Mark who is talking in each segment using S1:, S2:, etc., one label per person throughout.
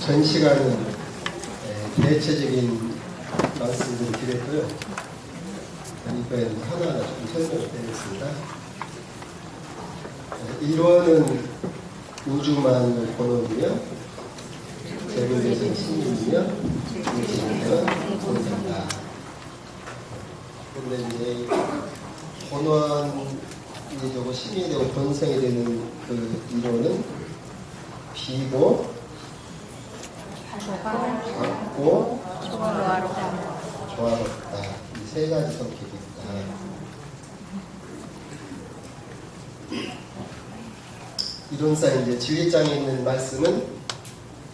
S1: 전 시간은 대체적인 말씀들을 드렸고요. 이번에는 하나하나 좀 설명을 드리겠습니다. 1원은 우주만을 본원이며, 제국에서는 신님이며, 우주는 본원이다. 근데 이제 본원이 되고 신이 되고 본성이 되는 그 1원은 비고, 작고, 조화롭다. 이 세 가지 성격이 있다. 이론상 이제 진리장에 있는 말씀은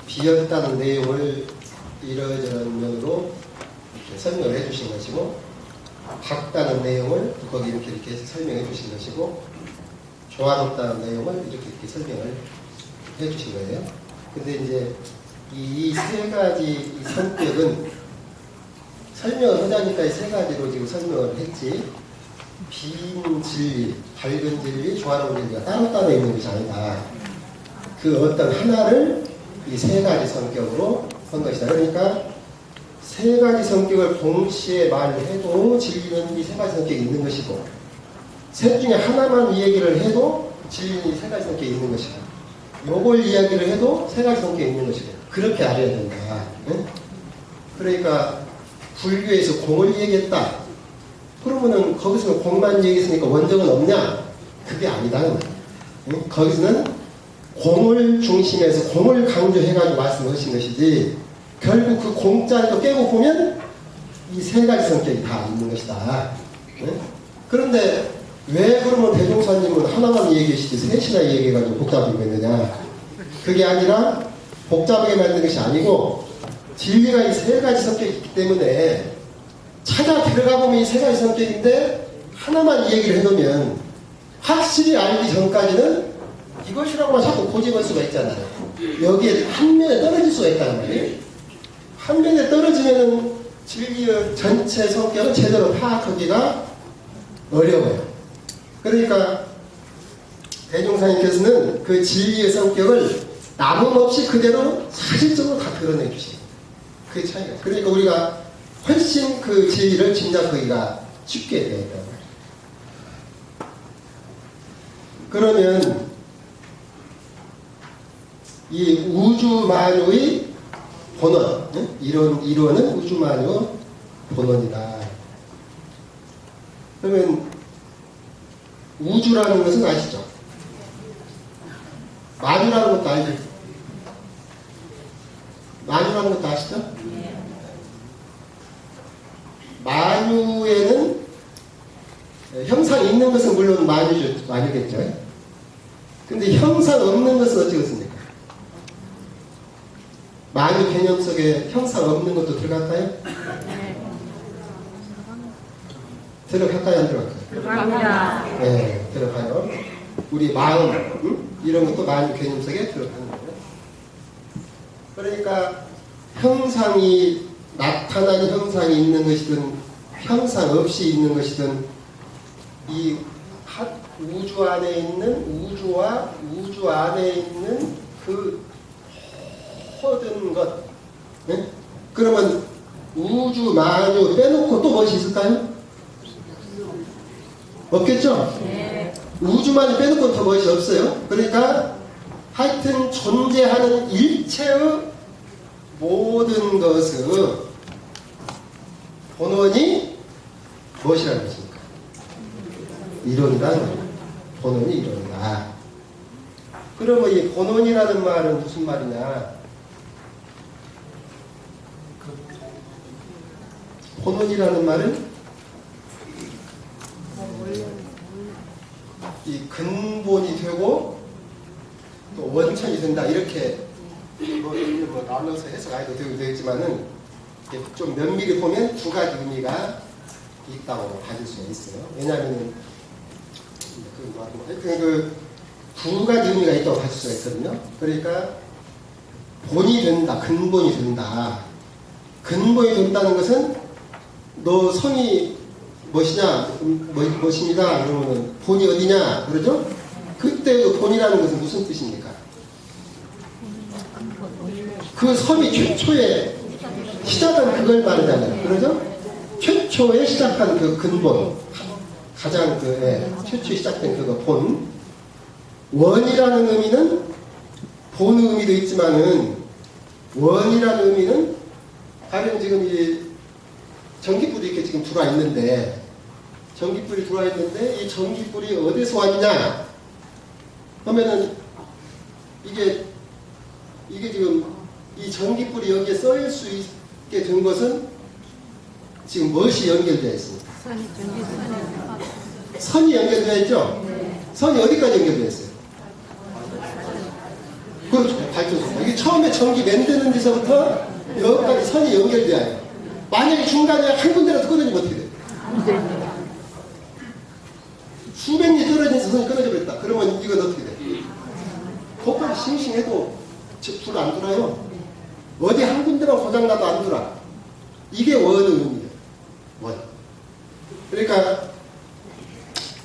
S1: 비었다는 내용을 이러저런 면으로 이렇게 설명을 해주신 것이고, 같다는 내용을 거기 이렇게 설명해 주신 것이고, 조화롭다는 내용을 이렇게 설명을 해 주신 거예요. 근데 이제 이 세 가지 성격은 설명을 하자니까 이 세 가지로 지금 설명을 했지, 빈 진리, 밝은 진리, 조화로운 진리가 따로따로 있는 것이 아니다. 그 어떤 하나를 이 세 가지 성격으로 한 것이다. 그러니까 세 가지 성격을 동시에 말을 해도 진리는 이 세 가지 성격이 있는 것이고, 셋 중에 하나만 이야기를 해도 진리는 이 세 가지 성격이 있는 것이고, 요걸 이야기를 해도 세 가지 성격이 있는 것이고, 그렇게 알아야 된다. 응? 그러니까 불교에서 공을 얘기했다. 그러면은 거기서는 공만 얘기했으니까 원정은 없냐? 그게 아니다. 응? 거기서는 공을 중심해서 공을 강조해가지고 말씀하신 것이지, 결국 그 공자리도 깨고 보면 이 세 가지 성격이 다 있는 것이다. 응? 그런데 왜 그러면 대종사님은 하나만 얘기하시지 셋이나 얘기해가지고 복잡하게 했느냐? 그게 아니라 복잡하게 만든 것이 아니고, 진리가 이 세 가지 성격이 있기 때문에 찾아 들어가 보면 이 세 가지 성격인데 하나만 얘기를 해놓으면 확실히 알기 전까지는 이것이라고만 자꾸 고집할 수가 있잖아요. 여기에 한 면에 떨어질 수가 있다는 말이에요. 한 면에 떨어지면은 진리의 전체 성격은 제대로 파악하기가 어려워요. 그러니까 대종사님께서는 그 진리의 성격을 남음없이 그대로 사실적으로 다 드러내 주시고, 그게 차이가. 그러니까 우리가 훨씬 그 진리를 짐작하기가 쉽게 되어요. 그러면 이 우주만유의 본원, 이론은 우주만유 본원이다. 그러면 우주라는 것은 아시죠? 만유라는 것도 알죠? 만유라는 것도 아시죠? 만유에는 형상이 있는 것은 물론 만유겠죠. 근데 형상 없는 것은 어찌겠습니까? 만유 개념 속에 형상 없는 것도 들어갈까요? 들어갈까요? 안 들어갈까요?
S2: 들어갑니다.
S1: 네, 들어가요. 우리 마음, 이런 것도 만유 개념 속에 들어가는 거예요. 그러니까 형상이 나타난 형상이 있는 것이든 형상 없이 있는 것이든 이 우주 안에 있는 우주와 우주 안에 있는 그 모든 것, 네? 그러면 우주 만유 빼놓고 또 무엇이 있을까요? 없겠죠?
S2: 네.
S1: 우주만유 빼놓고 더 무엇이 없어요. 그러니까 하여튼 존재하는 일체의 모든 것의 본원이 무엇이라는 것입니까? 이론이라는 거예요. 본원이 이론이다. 그러면 이 본원이라는 말은 무슨 말이냐? 본원이라는 말은 이 근본이 되고 또 원천이 된다, 이렇게 뭐 나눠서 해석하기도 되겠지만은 좀 면밀히 보면 두 가지 의미가 있다고 가질 수가 있어요. 왜냐하면 그 두 가지 의미가 있다고 가질 수가 있거든요. 그러니까 본이 된다, 근본이 된다. 근본이 된다는 것은 너 성이 무엇이냐, 무엇입니다. 그러면은 본이 어디냐, 그러죠? 그때 그 본이라는 것은 무슨 뜻입니까? 그 섬이 최초의 시작한 그걸 말하잖아요. 그러죠? 최초에 시작한 그 근본, 가장 최초에 시작된 그거 본. 원이라는 의미는 본의 의미도 있지만은 원이라는 의미는 가령 지금 이 전기불이 이렇게 지금 들어와 있는데 전기불이 들어와 있는데 이 전기불이 어디서 왔냐 하면은 이게 지금 이 전기불이 여기에 써일 수 있게 된 것은 지금 무엇이 연결되어 있습니까? 선이 연결되어 있죠? 선이 어디까지 연결되어 있어요? 그렇죠. 발전소. 이게 처음에 전기 만드는 데서부터 여기까지 선이 연결돼야 해요. 만약에 중간에 한 군데라도 끊어지면 어떻게 돼요? 수백 리 떨어진 선이 끊어져 버렸다. 그러면 이건 어떻게 돼요? 거기까지 싱싱해도 불 안 들어요. 어디 한 군데만 고장나도 안 들어. 이게 원의 의미예요. 원. 그러니까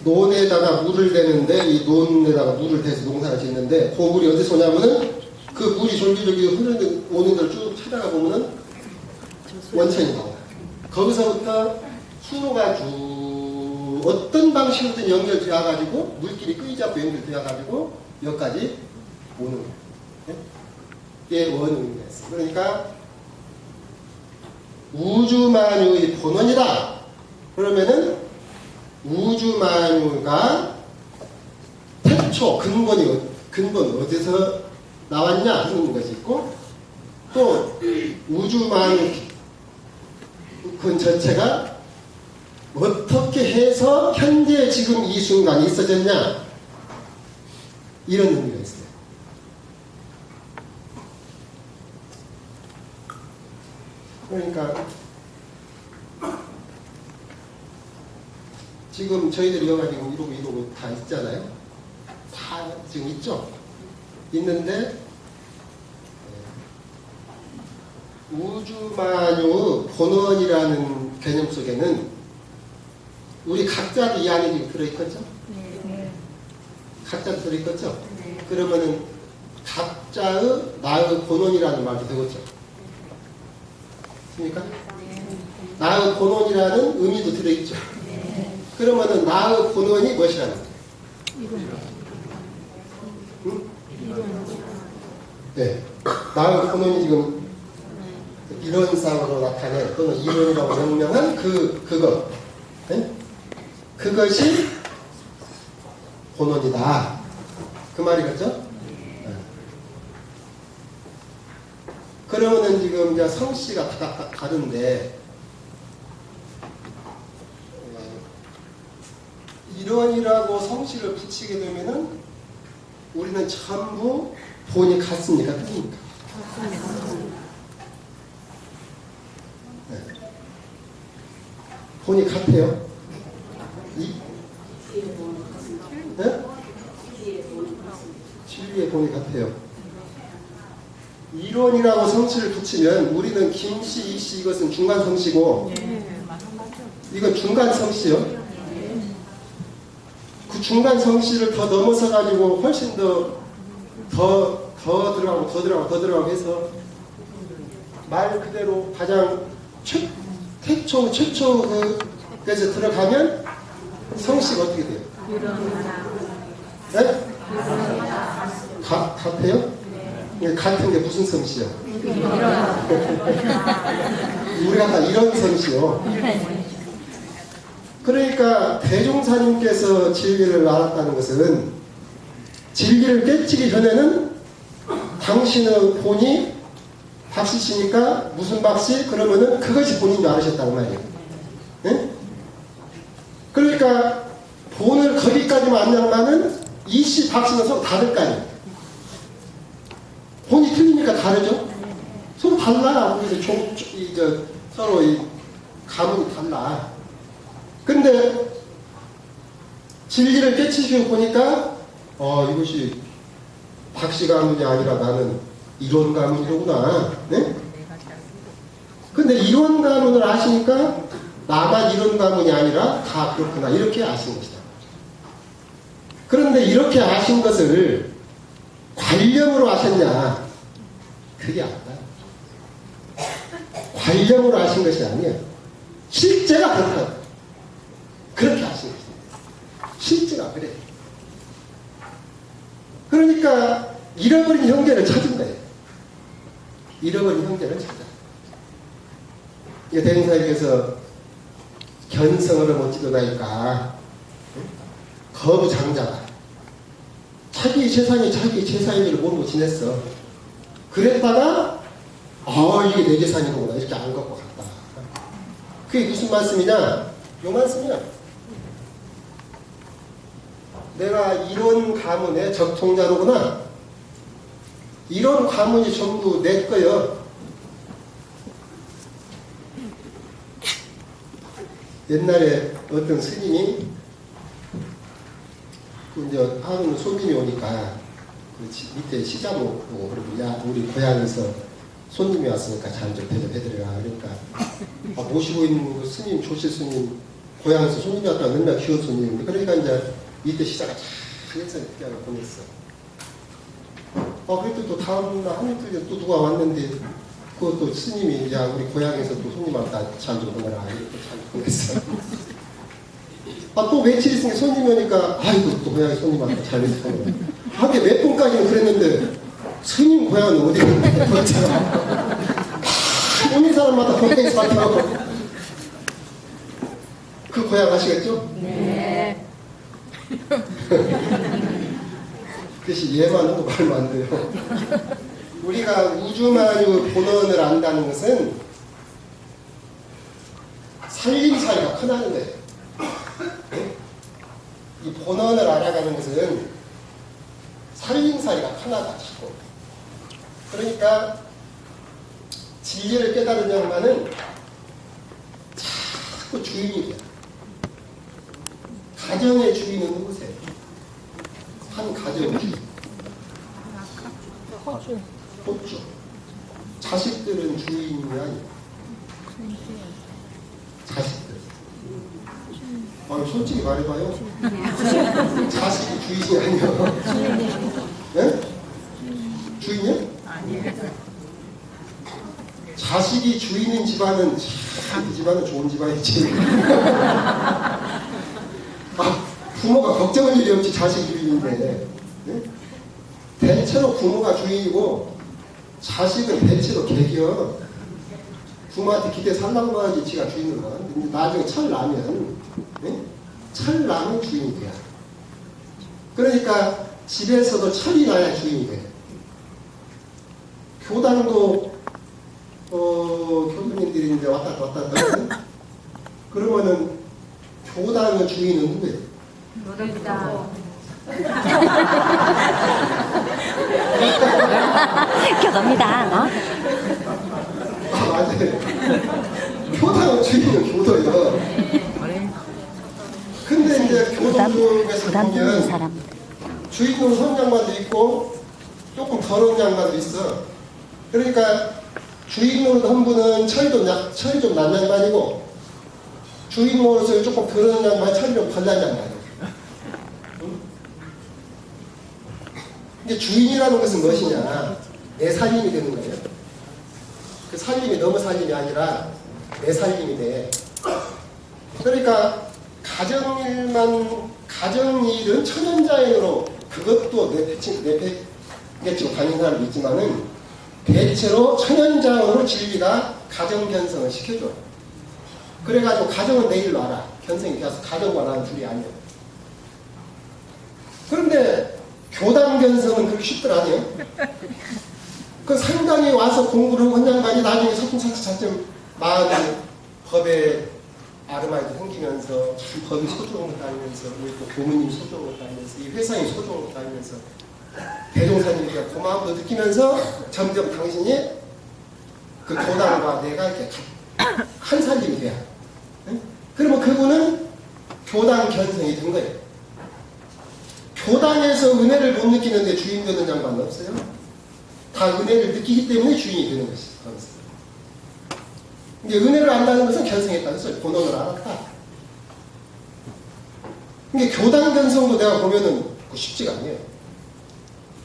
S1: 논에다가 물을 대는데 이 논에다가 물을 대서 농사를 짓는데 그 물이 어디서 오냐면은 그 물이 졸기졸기 흐르는 오는 걸 쭉 찾아가 보면은 원천이 나와요. 거기서부터 수로가 쭉 어떤 방식으로든 연결되어 가지고 물길이 끊이지 않고 연결되어 가지고 여기까지 오는 거예요. 네? 이게 원의 의미가 있어요. 그러니까 우주만유의 본원이다. 그러면은 우주만유가 태초 근본 어디서 나왔냐 하는 것이 있고 또 우주만유 그 전체가 어떻게 해서 현재 지금 이 순간이 있어졌냐 이런 의미가 있어요. 그러니까 지금 저희들이 여가지고 이러고 다 있잖아요. 다 지금 있죠. 있는데 우주만유 본원이라는 개념 속에는 우리 각자도 이 안에 지금 들어있겠죠? 네. 각자도 들어있겠죠? 네. 그러면은 각자의 나의 본원이라는 말도 되겠죠? 그러니까 나의 본원이라는 의미도 들어있죠? 네. 그러면은 나의 본원이 무엇이라는 거예요? 응? 네. 나의 본원이 지금 이론상으로 나타낸 또는 이론이라고 명명한 그것 네? 그것이 본원이다 그 말이겠죠? 네. 그러면은 지금 이제 성씨가 다른데 이론이라고 성씨를 붙이게 되면은 우리는 전부 본이 같습니까? 틀립니까? 네. 본이 같아요? 네? 진리의 본이 같아요. 이론이라고 성씨를 붙이면 우리는 김씨, 이씨 이것은 중간 성씨고 이건 중간 성씨요. 그 중간 성씨를 더 넘어서 가지고 훨씬 더 들어가고 해서 말 그대로 가장 최초 그에서 들어가면 성씨가 어떻게 돼요? 네? 같아요? 네. 같은 게 무슨 성씨요? 우리가 다 이런 성씨요. 그러니까 대종사님께서 진리를 알았다는 것은 진리를 깨치기 전에는 당신의 본이 박씨시니까 무슨 박씨? 그러면은 그것이 본인 줄 알으셨다는 말이에요. 네? 그러니까 본을 거기까지만 안 양반은 이씨 박씨는 서로 다를 거 아니에요. 본이 틀리니까 다르죠? 서로 달라. 서로 이 가문이 달라. 근데 진리를 깨치시고 보니까 이것이 박씨 가문이 아니라 나는 이론 가문이로구나. 네? 근데 이론 가문을 아시니까 나만 이런 가문이 아니라 다 그렇구나 이렇게 아신 것이다. 그런데 이렇게 아신 것을 관념으로 아셨냐? 그게 아니다. 관념으로 아신 것이 아니에요. 실제가 그렇다. 그렇게 아신 것입니다. 실제가 그래. 그러니까 잃어버린 형제를 찾은 거예요. 잃어버린 형제를 찾아. 대흥사님께서 견성을 못 지도다니까 거부장자가 자기 재산이 자기 재산인 줄 모르고 지냈어. 그랬다가 이게 내 재산이구나 이렇게 안 갖고 갔다. 그게 무슨 말씀이냐? 요 말씀이야. 내가 이런 가문의 적통자로구나. 이런 가문이 전부 내 거요. 옛날에 어떤 스님이 이제 하루는 손님이 오니까 그 밑에 시장 보고 그러고 야 우리 고향에서 손님이 왔으니까 잘 좀 대접해드려라. 그러니까 모시고 있는 그 스님 조실 스님 고향에서 손님이 왔다가 맨날 귀여운 손님인데 그러니까 이제 이때 시장을 잘 해서 그냥 보냈어. 그래도 또 다음날 한 이틀 또 누가 왔는데 그것도 스님이 야 우리 고향에서 또 손님 왔다 잘 좀 보내라 이렇게 잘 보냈어. 또 며칠 있으니까 손님이 오니까 아이고 또 고향에 손님 왔다 잘 보냈어. 하게 몇 분까지는 그랬는데 스님 고향은 어디 갔는데 그렇잖아. 오는 사람마다 고향에 살더라고. 그 고향 아시겠죠? 네. 그것이 얘만 하고 말면 안 돼요. 우리가 우주만유 본원을 안다는 것은 살림살이가 크다는 거예요. 이 본원을 알아가는 것은 살림살이가 크다고 싶고 그러니까 진리를 깨달은 양반은 자꾸 주인이 돼요. 가정의 주인은 누구세요? 한 가정의 주인. 호주. 자식들은 주인이 아니에요. 자식들. 솔직히 말해봐요. 자식이 주인이 아니에요. 네? 주인이요? 아니에요. 자식이 주인인 집안은 그 집안은 좋은 집안이지. 부모가 걱정할 일이 없지 자식이 주인인데. 네? 대체로 부모가 주인이고 자식은 대체로 개겨. 부모한테 기대 살라고 하지 지가 주인으로 가. 근데 나중에 철 나면 네? 철 나면 주인이 돼요. 그러니까 집에서도 철이 나야 주인이 돼. 교당도 교수님들이 이제 왔다 갔다 그러면은 교당의 주인은 누구예요?
S2: 노래입니다.
S3: 교도입니다.
S1: 맞아요. 교당의 주인은 교도예요. 근데 이제 교도 중에서 보면 주인공 선 양반도 있고 조금 더러운 양반도 있어. 그러니까 주인공 한 분은 철이 좀 난 양반이고 주인 노릇을 조금 더러운 양반, 철이 좀 덜난 양반이에요. 근데 주인이라는 것은 무엇이냐? 내 살림이 되는 거예요. 그 살림이 너무 살림이 아니라 내 살림이 돼. 그러니까 가정일은 천연자연으로 그것도 내팽개치고 다니는 사람도 있지만은 대체로 천연자연으로 진리가 가정 견성을 시켜줘. 그래가지고 가정은 내 일로 알아. 견성이 되어서 가정과 나는 둘이 아니에요. 그런데 교당 견성은 그렇게 쉽들 아니에요. 그 상당히 와서 공부를 한 양반이 나중에 차츰 마음이 법에 아르마이도 생기면서 참 법이 소중한 것 다니면서 우리 또 교무님 소중한 것 다니면서 이 회사이 소중한 것 다니면서 대종사님께 고마움도 느끼면서 점점 당신이 그 교당과 내가 이렇게 한 살림이 돼야. 그러면 그분은 교당 견성이 된 거예요. 교당에서 은혜를 못 느끼는데 주인 되는 양반은 없어요. 다 은혜를 느끼기 때문에 주인이 되는 것이. 이게 은혜를 안다는 것은 견성했다는 소리, 본원을 알았다. 이게 교단 견성도 내가 보면은 쉽지가 않아요.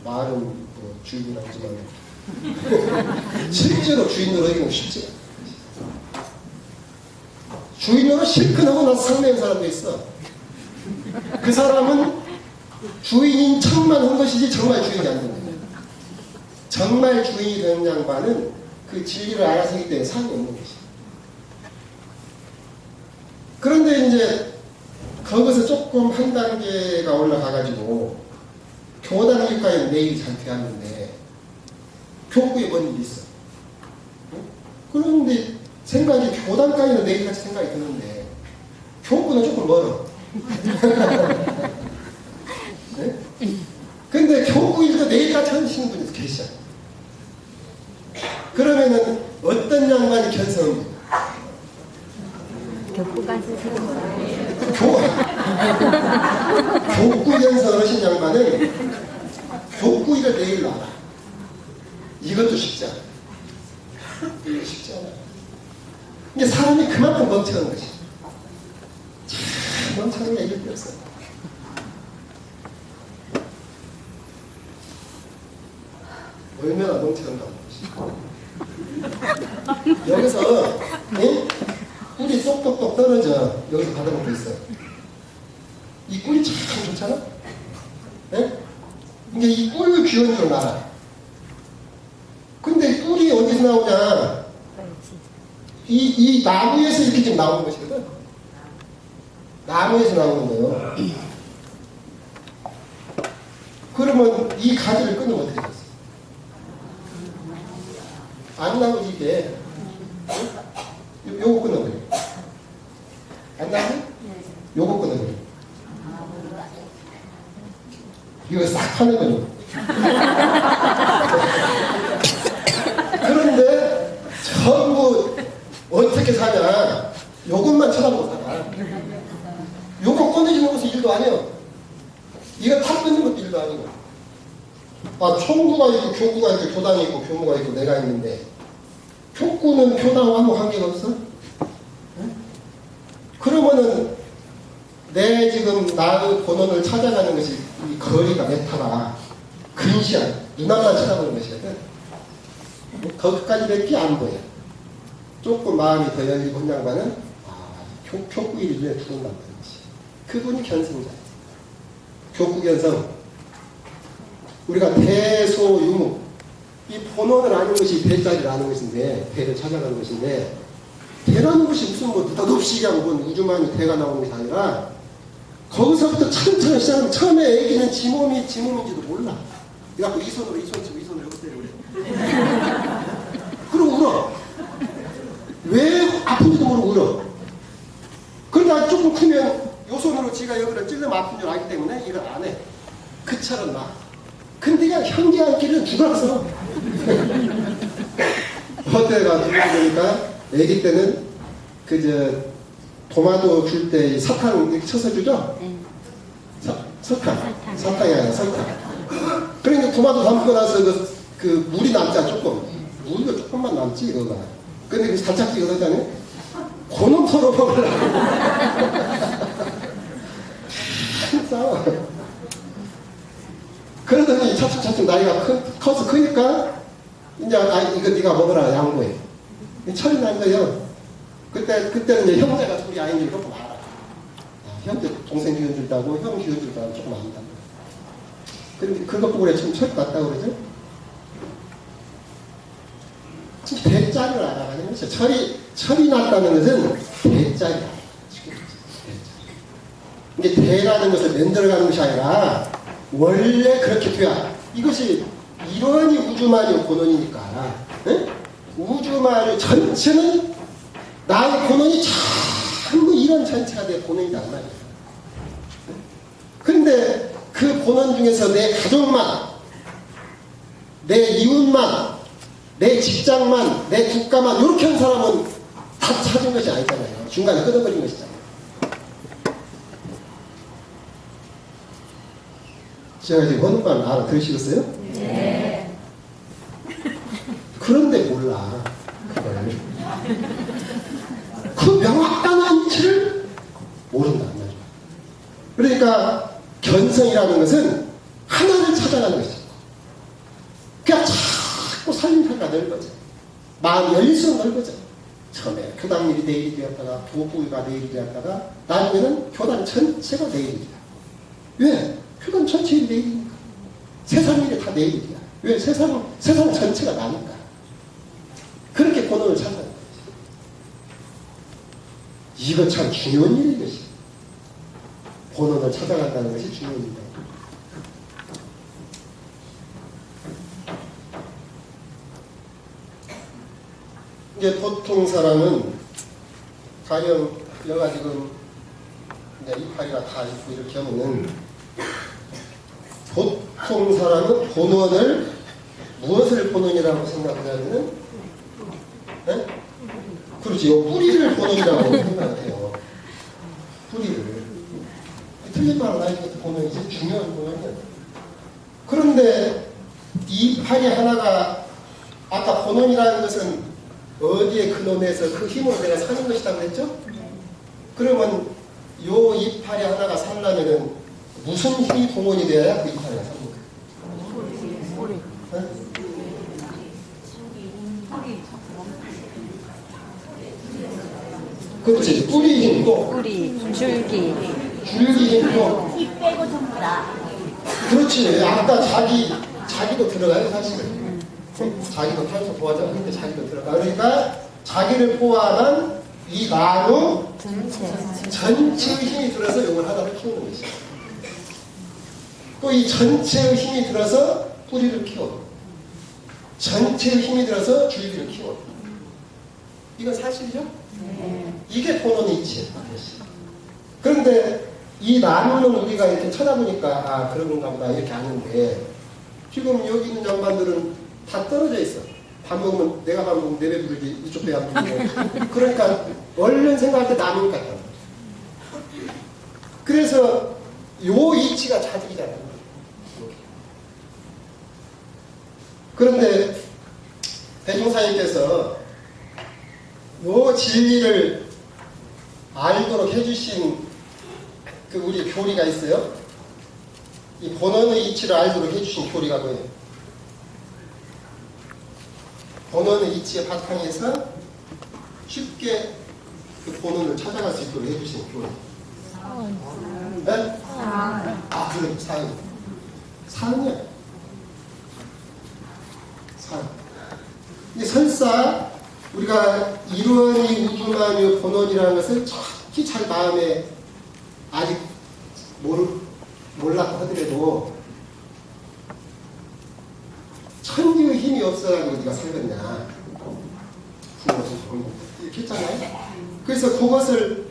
S1: 말은 뭐 주인이라고 하지만 실제로 주인으로 하기는 쉽지가 않아요. 주인으로 실컷 하고 나서 상내인 사람도 있어. 그 사람은 주인인 척만 한 것이지 정말 주인이 안 된 거예요. 정말 주인이 되는 양반은 그 진리를 알아서 하기 때문에 상이 없는 것이에요. 그런데 이제 거기서 조금 한 단계가 올라가가지고 교단 교육과에는 내일이 잘 돼왔는데 교구에 뭔 일이 있어. 응? 그런데 생각이 교단까지는 내일같이 생각이 드는데 교구는 조금 멀어. 네? 근데 교구 일도 내일같이 하시는 분이 계셔. 그러면은 어떤 양반이 견성합니까?
S3: 교구가
S1: 교구 견성을 하신 양반은 교구 일을 내일로 알아. 이것도 쉽지 않아. 이거 쉽지 않아. 이게 사람이 그만큼 멍청한 것이. 참 멍청한 게 이길 데 없어. 얼마나 멍청한가 하는 것이. 여기서 꿀이 똑똑똑 떨어져. 여기서 받아먹고 있어. 이 꿀이 참 좋잖아. 네? 이게 이 꿀을 귀여운 줄 알아. 근데 꿀이 어디서 나오냐? 이 나무에서 이렇게 지금 나오는 것이거든. 나무에서 나오는 거예요. 그러면 이 가지를 끊으면 어떻게 됐어? 안 나오지 이게. 요거 끊어버려. 안 나오지? 요거 끊어버려. 이거 싹 파내버려. 그런데 전부 어떻게 사냐? 요것만 쳐다보고 살아. 요거 꺼내주는 것은 일도 아니에요. 이거 탑 끊는 것도 일도 아니고. 아, 총구가 있고 교구가 있고 교단이 있고 교무가 있고 내가 있는데 교구는 교단하고 아무 관계가 없어? 응? 그러면은 내 지금 나의 본원을 찾아가는 것이 이 거리가 메타가 근시야. 눈앞만 쳐다보는 것이거든. 거기까지 밖에 안 보여. 조금 마음이 더 열리고 한 양반은 교구일을 위해 죽는다는 것이. 그분이 견성자예요. 교구 견성. 우리가 대소유무. 이 본원을 아는 것이 대자리를 아는 것인데, 대를 찾아가는 것인데, 대라는 것이 무슨 뭐 느닷없이 그냥 뭐 우주만이 대가 나오는 것이 아니라, 거기서부터 차근차근 시작하면 처음에 애기는 지 몸인지도 몰라. 그래갖고 이 손으로 여기 때려 그래. 그러고 울어. 왜 아픈지도 모르고 울어. 그러다 조금 크면 요 손으로 지가 여기를 찔러면 아픈 줄 알기 때문에 이걸 안 해. 그처럼 나. 근데 그냥 형제한끼리는 죽었어. 어때가 누구 보니까 애기 때는 도마도 줄 때 사탕 이렇게 쳐서 주죠?
S3: 네.
S1: 사탕이 아니라 설탕. 그러니까 도마도 담고 나서 그 물이 남자 조금. 물도 조금만 남지, 이거가. 근데 그 살짝 찍어서잖아요? 그놈 서로 먹으려고. 싸워. 그러더니 차츰차츰 나이가 커서 크니까, 이제, 이거 네가 먹어라, 양보해. 철이 난 거예요. 그때는 이제 형제가 둘이 아닌 줄 조금 알아. 형제, 동생 기운 줄다고, 형 기운 줄다고 조금 안다. 그런데 그것 보고 그래, 좀 철 같다 그러죠? 대자를 알아가는 것이죠. 철이 났다는 것은 대자리야. 이게 대라는 것을 만들어가는 것이 아니라, 원래 그렇게 돼야. 이것이 이러니 우주만이 본원이니까. 응? 우주만의 전체는 나의 본원이 전부 이런 전체가 내 본원이란 말이야. 그런데 그 본원 중에서 내 가족만, 내 이웃만, 내 직장만, 내 국가만 이렇게 한 사람은 다 찾은 것이 아니잖아요. 중간에 끊어버린 것이잖아요. 제가 지금 어느 말 알아들으시겠어요? 네. 그런데 몰라. 그걸. 그러니까 견성이라는 것은 하나를 찾아가는 것이죠. 그냥 자꾸 살림살이가 넓어져. 마음이 열릴수록 넓어져. 처음에 교당일이 내일이 되었다가 부부가 내일이 되었다가 나중에는 교단 전체가 내일이 돼요. 왜? 교단 전체 일이 내일이니까. 세상 일이 다 내일이야. 왜? 세상 전체가 나니까. 그렇게 본원을 찾아가는 거죠. 이거 참 중요한 일인 것이. 본원을 찾아간다는 것이 중요한 일이다. 이제 보통 사람은 가령 여가 지금 이제 이파리가 다 있고 이렇게 하면은 보통 사람은 본원을 무엇을 본원이라고 생각하냐면은 네? 그렇지 뿌리를 본원이라고 생각을 해요. 뿌리를 틀린 말은 아니지만 본원이 제일 중요한 본원이에요. 그런데 이파리 하나가 아까 본원이라는 것은 어디에 근원해서 그 힘으로 내가 사는 것이라고 그랬죠? 그러면 요 이파리 하나가 살려면은 무슨 힘이 동원이 되어야 그 이파리가 삽니까? 네? 그렇지. 뿌리 힘도
S3: 뿌리, 줄기.
S1: 힘도
S2: 이 빼고 전부 다.
S1: 그렇지. 아까 자기도 들어가요 사실은. 자기도 탄소 도와줘. 근데 자기도 들어가. 그러니까 자기를 포함한 이 나무 전체의 힘이 들어서 이걸 하나를 키우는 것이야. 또 이 전체의 힘이 들어서 뿌리를 키워. 전체의 힘이 들어서 줄기를 키워. 이건 사실이죠?
S2: 네.
S1: 이게 본원의 이치예요. 그런데 이 나무는 우리가 이렇게 쳐다보니까 아 그런 건가 보다 이렇게 아는데 지금 여기 있는 양반들은 다 떨어져 있어. 밥 먹으면 내가 밥 먹으면 내 배 부르지 이쪽 배 안 부르고 그러니까 얼른 생각할 때 나무 같다. 그래서 요 이치가 자직이잖아요. 그런데 대종사님께서 요 진리를 알도록 해주신 그 우리 교리가 있어요. 이 본원의 이치를 알도록 해주신 교리가 뭐예요? 본원의 이치의 바탕에서 쉽게 그 본원을 찾아갈 수 있도록 해주신 교리. 네? 아, 그래, 사은. 사은이야. 사은. 근데 설사 우리가 이루어니 우주만유 본원이라는 것을 정확히 잘 마음에 아직 몰랐다 하더라도 천지의 힘이 없어가지고 네가 살겠냐 부모서 이렇게 했잖아요. 그래서 그것을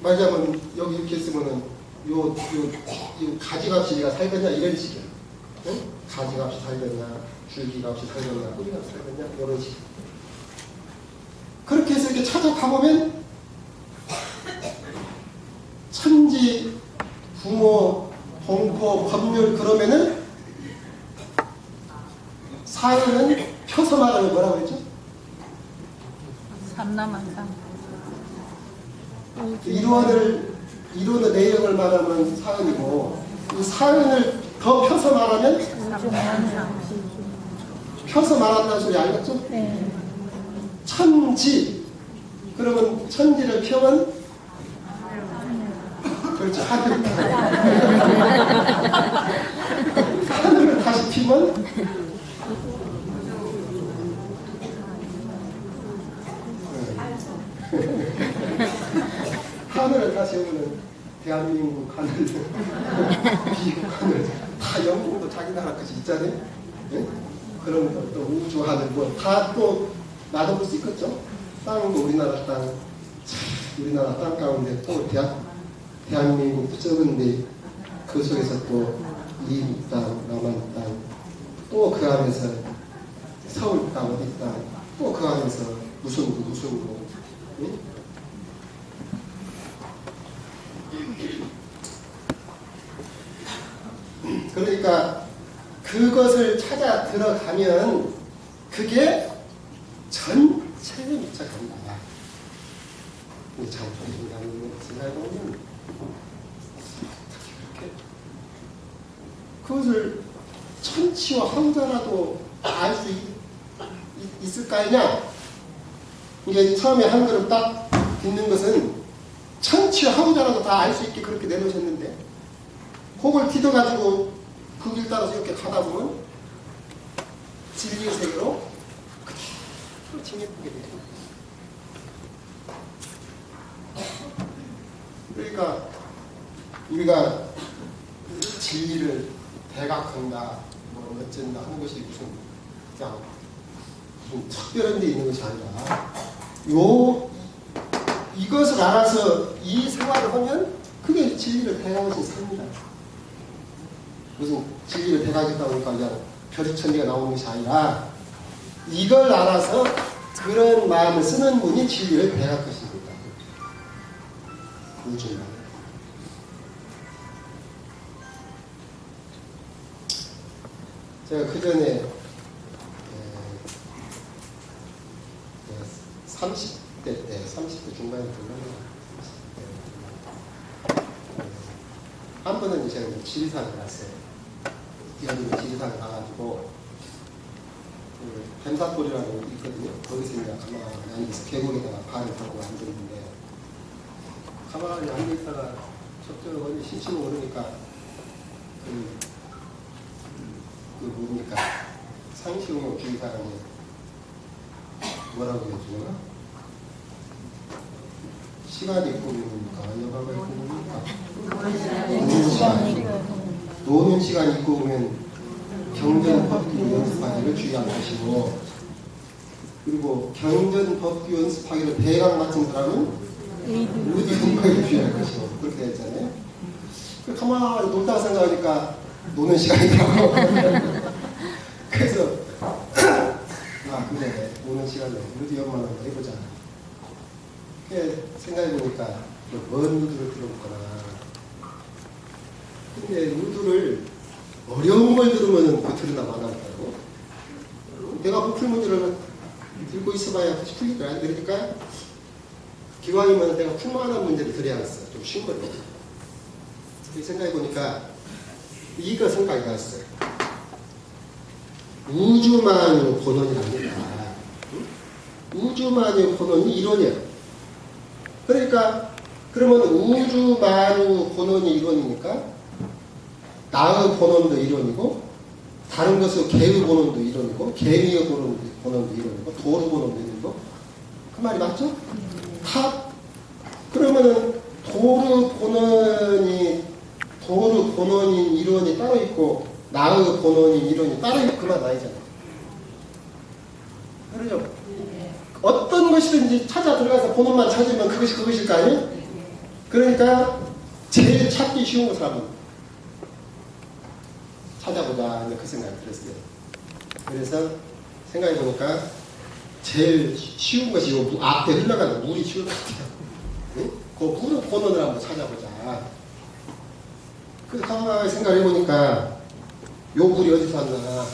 S1: 말하자면 여기 이렇게 쓰면은 요 가지값이 네가 살겠냐 이런 식이야. 응? 가지값이 살겠냐 줄기값이 살겠냐 뿌리값이 살겠냐 이런 식. 그렇게 해서 이렇게 찾아가보면 천지, 부모, 동포, 법률 그러면은 사회는 펴서 말하면 뭐라고 그랬죠?
S2: 삼남한상.
S1: 이론의 내용을 말하면 사은이고 이 사은을 더 펴서 말하면 펴서 말한다는 소리 알겠죠?
S2: 네.
S1: 천지 그러면 천지를 펴면 그렇지 하늘을 다시 피면 하늘을 다시 오면 대한민국 하늘 미국 하늘 다 영국도 자기 나라 것이 있잖아요. 네? 그런 또 우주 하늘 뭐 다 또 놔둬볼 수 있겠죠. 땅도 우리나라 땅 우리나라 땅 가운데 또 대한민국도 적은데 그 속에서 또 미국 땅, 남한 땅, 또 그 안에서 서울 땅 어디 땅, 또 그 안에서 무슨 거, 응? 그러니까 그것을 찾아 들어가면 그게 전체를 미쳐간다. 이 장소인가요? 그것을 천치와 항자라도 알 수 있을까 했냐? 이게 처음에 한글을 딱 듣는 것은 천치와 항자라도 다 알 수 있게 그렇게 내놓으셨는데 그걸 뒤져가지고 그 길 따라서 이렇게 가다 보면 진리의 세계로 그대로 진입하게 돼요. 그러니까 우리가 진리를 대각한다, 뭐 어쩐다 하는 것이 무슨 그냥 무슨 특별한 데 있는 것이 아니라 이것을 알아서 이 생활을 하면 그게 진리를 대각하신 삶이다. 무슨 진리를 대각했다 보니까 그냥 별이천리가 나오는 것이 아니라 이걸 알아서 그런 마음을 쓰는 분이 진리를 대각하십니다. 우주입니다. 제가 그 전에 30대 중반에 한 번은 제가 지리산을 갔어요. 기아님이 지리산을 가가지고 뱀사골이라고 있거든요. 거기서 이제 가만히 앉아서 계곡에다가 발을 들고 앉았는데 가만히 앉아있다가 저쪽 어디 신치고 오르니까 뭡니까 상시용용 주의사람이 뭐라고 해주나? 시간이 있고 뭡니까? 안녕하고 있고 뭡니까? 노는 시간이 있고 오면 경전 법규 연습하기를 주의하고 하시고 그리고 경전 법규 연습하기를 대강 맡은 사람은 의디 공부하기를 주의할 것이고 그렇게 했잖아요. 가만히 놀다가 생각하니까 노는 시간이라고 그래서 그래 노는 시간에 의디 연만 한번 해보자. 생각해보니까 먼 우두를 들어보거나 근데 우두를 어려운 걸 들으면 그 들으나 마나하다고 내가 풀문제를 들고 있어봐야 풀리가 안 되니까 기왕이면 내가 풀만한 문제를 들어야겠어. 좀 쉬운 걸 생각해보니까 이거 생각이 났어요. 우주만유 본원이랍니다. 우주만유 본원이 이론이에요. 그러니까 그러면 우주만유 본원이 이론이니까 나의 본원도 이론이고 다른 것은 개의 본원도 이론이고 개미의 본원도 이론이고 도의 본원도 이론이고 그 말이 맞죠? 다 그러면은 도의 본원인 이론이 따로 있고 나의 본원인 이론이 따로 있고 그 말 아니잖아요. 그러죠? 어떤 것이든지 찾아 들어가서 본원만 찾으면 그것이 그것일 거 아니에요? 그러니까 제일 찾기 쉬운 것을 한번 찾아보자 그 생각이 들었어요. 그래서 생각해보니까 제일 쉬운 것이 요 앞에 흘러가는 물이 쉬운 것 같아요. 응? 그 물의 본원을 한번 찾아보자. 그래서 가만히 생각해보니까 요 물이 어디서 왔나.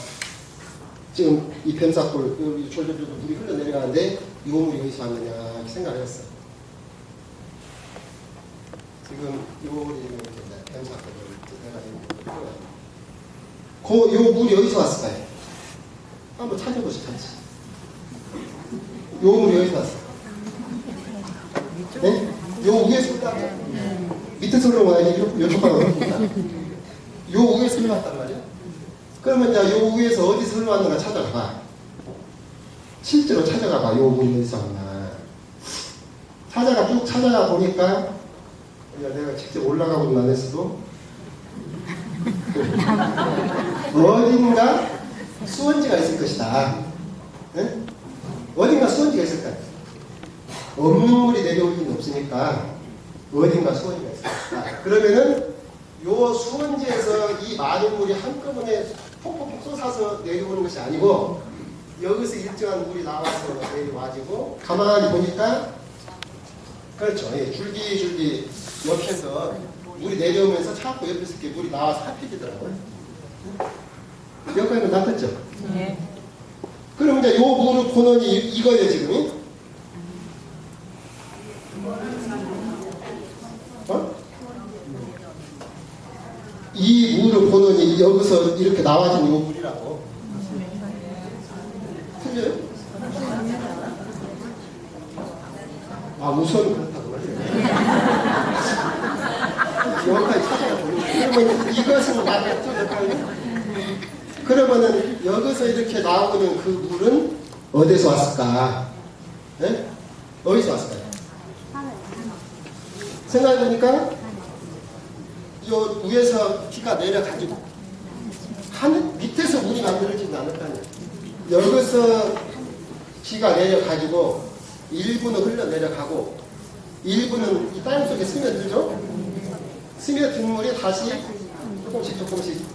S1: 지금 이 뱀사골 졸졸 물이 흘러내려가는데 요 물이 어디서 왔느냐 이렇게 생각을 했어요. 지금 요 물이 이렇게 뱀사골을 내려가는 요 물이 어디서 왔을까요? 한번 찾아보시죠. 요 물이 어디서 왔어요? 네? 요 위에서 흘러왔죠? 밑에서 흘러와야지 요쪽으로 흘러옵니다. 요 위에서 흘러왔단 말이에요. 그러면 이제 요 위에서 어디서 흘러왔는가 찾아가봐. 실제로 찾아가봐. 요 물이 어디서 왔나. 쭉 찾아가 보니까 내가 직접 올라가고는 안 했어도 어딘가 수원지가 있을 것이다. 네? 어딘가 수원지가 있을 거야. 없는 물이 내려올 리는 없으니까 어딘가 수원지가 있을 것이다. 그러면은 요 수원지에서 이 많은 물이 한꺼번에 폭폭폭 쏟아서 내려오는 것이 아니고 여기서 일정한 물이 나와서 내려와지고 가만히 보니까 그렇죠. 예, 줄기 옆에서 물이 내려오면서 자꾸 옆에서 이렇게 물이 나와서 합해지더라고요. 여기까지는 낫겠죠? 네. 그럼 이제 요 물의 본원이 이거예요, 지금. 이 물의 본원이 여기서 이렇게 나와진 요 물이라고. 틀려요? 아, 우선 그렇다고 말이에요. 여기까지 찾아가지고. 그러면 이것은 맞겠죠? 그러면은 여기서 이렇게 나오는 그 물은 어디서 왔을까? 네? 어디서 왔을까요? 생각해보니까 요 위에서 비가 내려가지고 하늘 밑에서 물이 만들어지지 않을 거 아니에요. 여기서 비가 내려가지고 일부는 흘러내려가고 일부는 이 땅 속에 스며들죠. 스며든 물이 다시 조금씩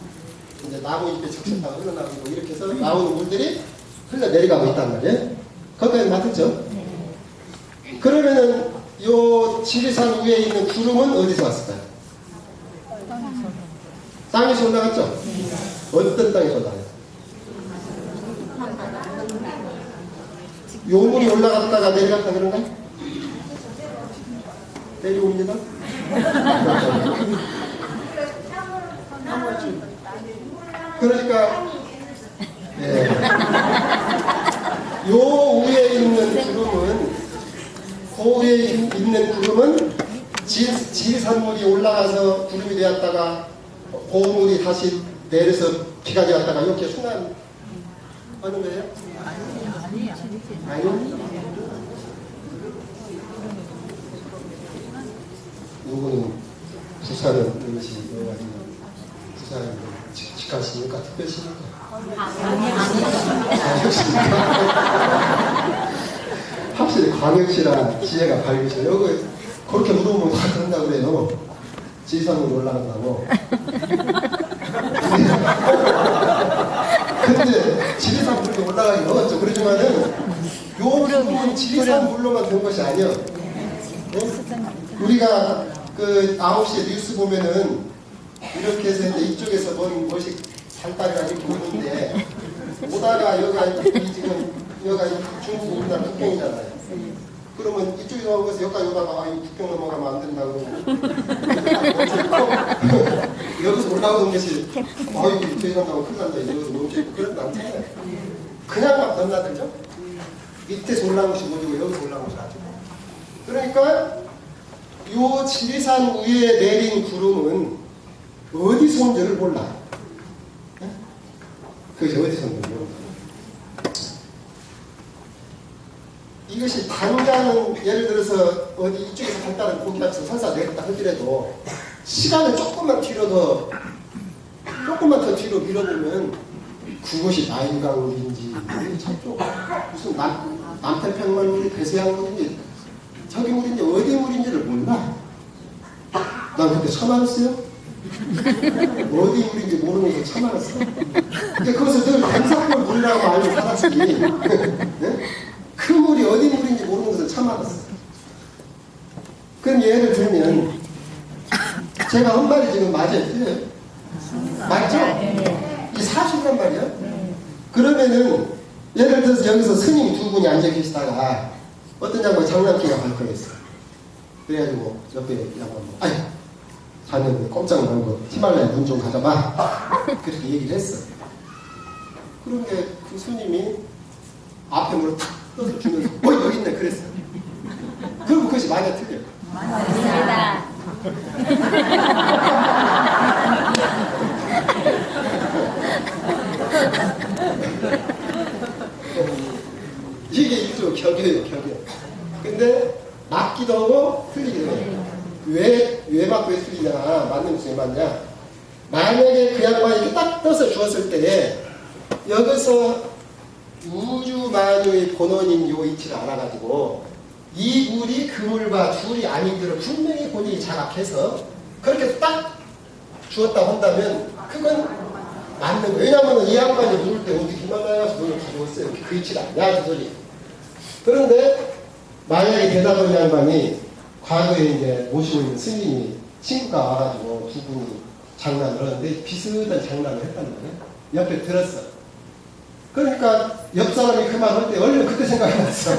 S1: 이제 나무 잎에 적셨다가 흘러나오고 이렇게 해서 나오는 물들이 흘러내려가고 있단 말이에요. 거기까지 맞겠죠? 그러면은 요 지리산 위에 있는 구름은 어디서 왔을까요? 땅에서 올라갔죠? 어떤 땅에서 올라가요? 요 물이 올라갔다가 내려갔다 그런가? 내려옵니다. 그러니까 예. 요 위에 있는 구름은 그 위에 있는 구름은 지리산물이 올라가서 구름이 되었다가 고물이 다시 내려서 비가 되었다가 이렇게 순환 하는 거예요? 아니요. 요거는 부산은 음식 부산은 직하십니까? 특별십니까? 확실히 광역시라 지혜가 밝으셔요. 여기 그렇게 물어보면 다 그런다고 그래요. 지리산물 올라간다고. 근데 지리산물이 올라가긴 어렵죠. 그렇지만은 요 부분은 지리산물로만 된 것이 아니에요. 우리가 그 9시에 뉴스 보면은 이렇게 해서 이제 이쪽에서 뭔 것이 발달이가 이렇게 오는데 오다가 여기가 지금 여기가 중국 우리나라 국경이잖아요. 그러면 이쪽에 나오면서 여기까지 오다가 아, 이 국경 넘어가면 안 된다고 여기서 올라오는 것이 아이고 이쪽에 간다고 큰일 난다 여기서 멈춰있고 그런 거 않잖아요. 그냥 막 건너들죠. 밑에서 올라온 것이 뭐고 여기서 올라온 것이 아니죠. 그러니까 요 지리산 위에 내린 구름은 어디서 온지를 몰라. 네? 그것이 어디서 온지를 몰라. 이것이 당장은 예를 들어서 어디 이쪽에서 간다는 고기같이 설사 내렸다 하더라도 시간을 조금만 더 뒤로 밀어보면 그것이 나일강물인지 저쪽 무슨 남태평양물이 배수양물인지 저기 물인지 어디 물인지를 몰라. 난 그때 처음 알았어요. 어디 물인지 모르면서 처음 알았어. 근데 그것을 늘 뱀사골 물이라고 알고 살았지. 네? 그 물이 어디 물인지 모르는 것을 참 알았어. 그럼 예를 들면 제가 한 말이 지금 맞아요? 틀려요? 맞죠? 이 사실란 말이야? 그러면은 예를 들어서 여기서 스님 두 분이 앉아 계시다가 어떤 양반이 장난기가 발표했어. 그래가지고 옆에 양반 아이 자네 꼼짝 말고 히말라야 문 좀 가져봐. 그렇게 얘기를 했어. 그런데 그 스님이 앞에 물을 탁 떠서 주면서 여기 있네 그랬어. 그럼 그것이 맞아 틀려?
S3: 맞습니다.
S1: 이게 일종 격이에요, 격이에요. 근데 맞기도 하고 틀리기도 해요. 왜 맞고 왜 틀리냐, 맞는 무슨 왜 맞냐. 만약에 그 양반이 이렇게 딱 떠서 주었을 때 여기서 우주 만유의 본원인 요 이치를 알아가지고 이 물이 그 물과 둘이 아닌지를 분명히 본인이 자각해서 그렇게 딱 주었다고 한다면 그건 맞는 거예요. 왜냐하면 이 양반이 물을 때 어디 히말라야 가서 물을 가져왔어요. 그 이치가 아니야, 그 소리. 그런데 만약에 대답한 양반이 과거에 이제 모시고 있는 스님이 친구가 와가지고 두 분이 장난을 하는데 비슷한 장난을 했단 말이에요. 옆에 들었어. 그러니까 옆 사람이 그 말 할 때 원래 그때 생각이 났어.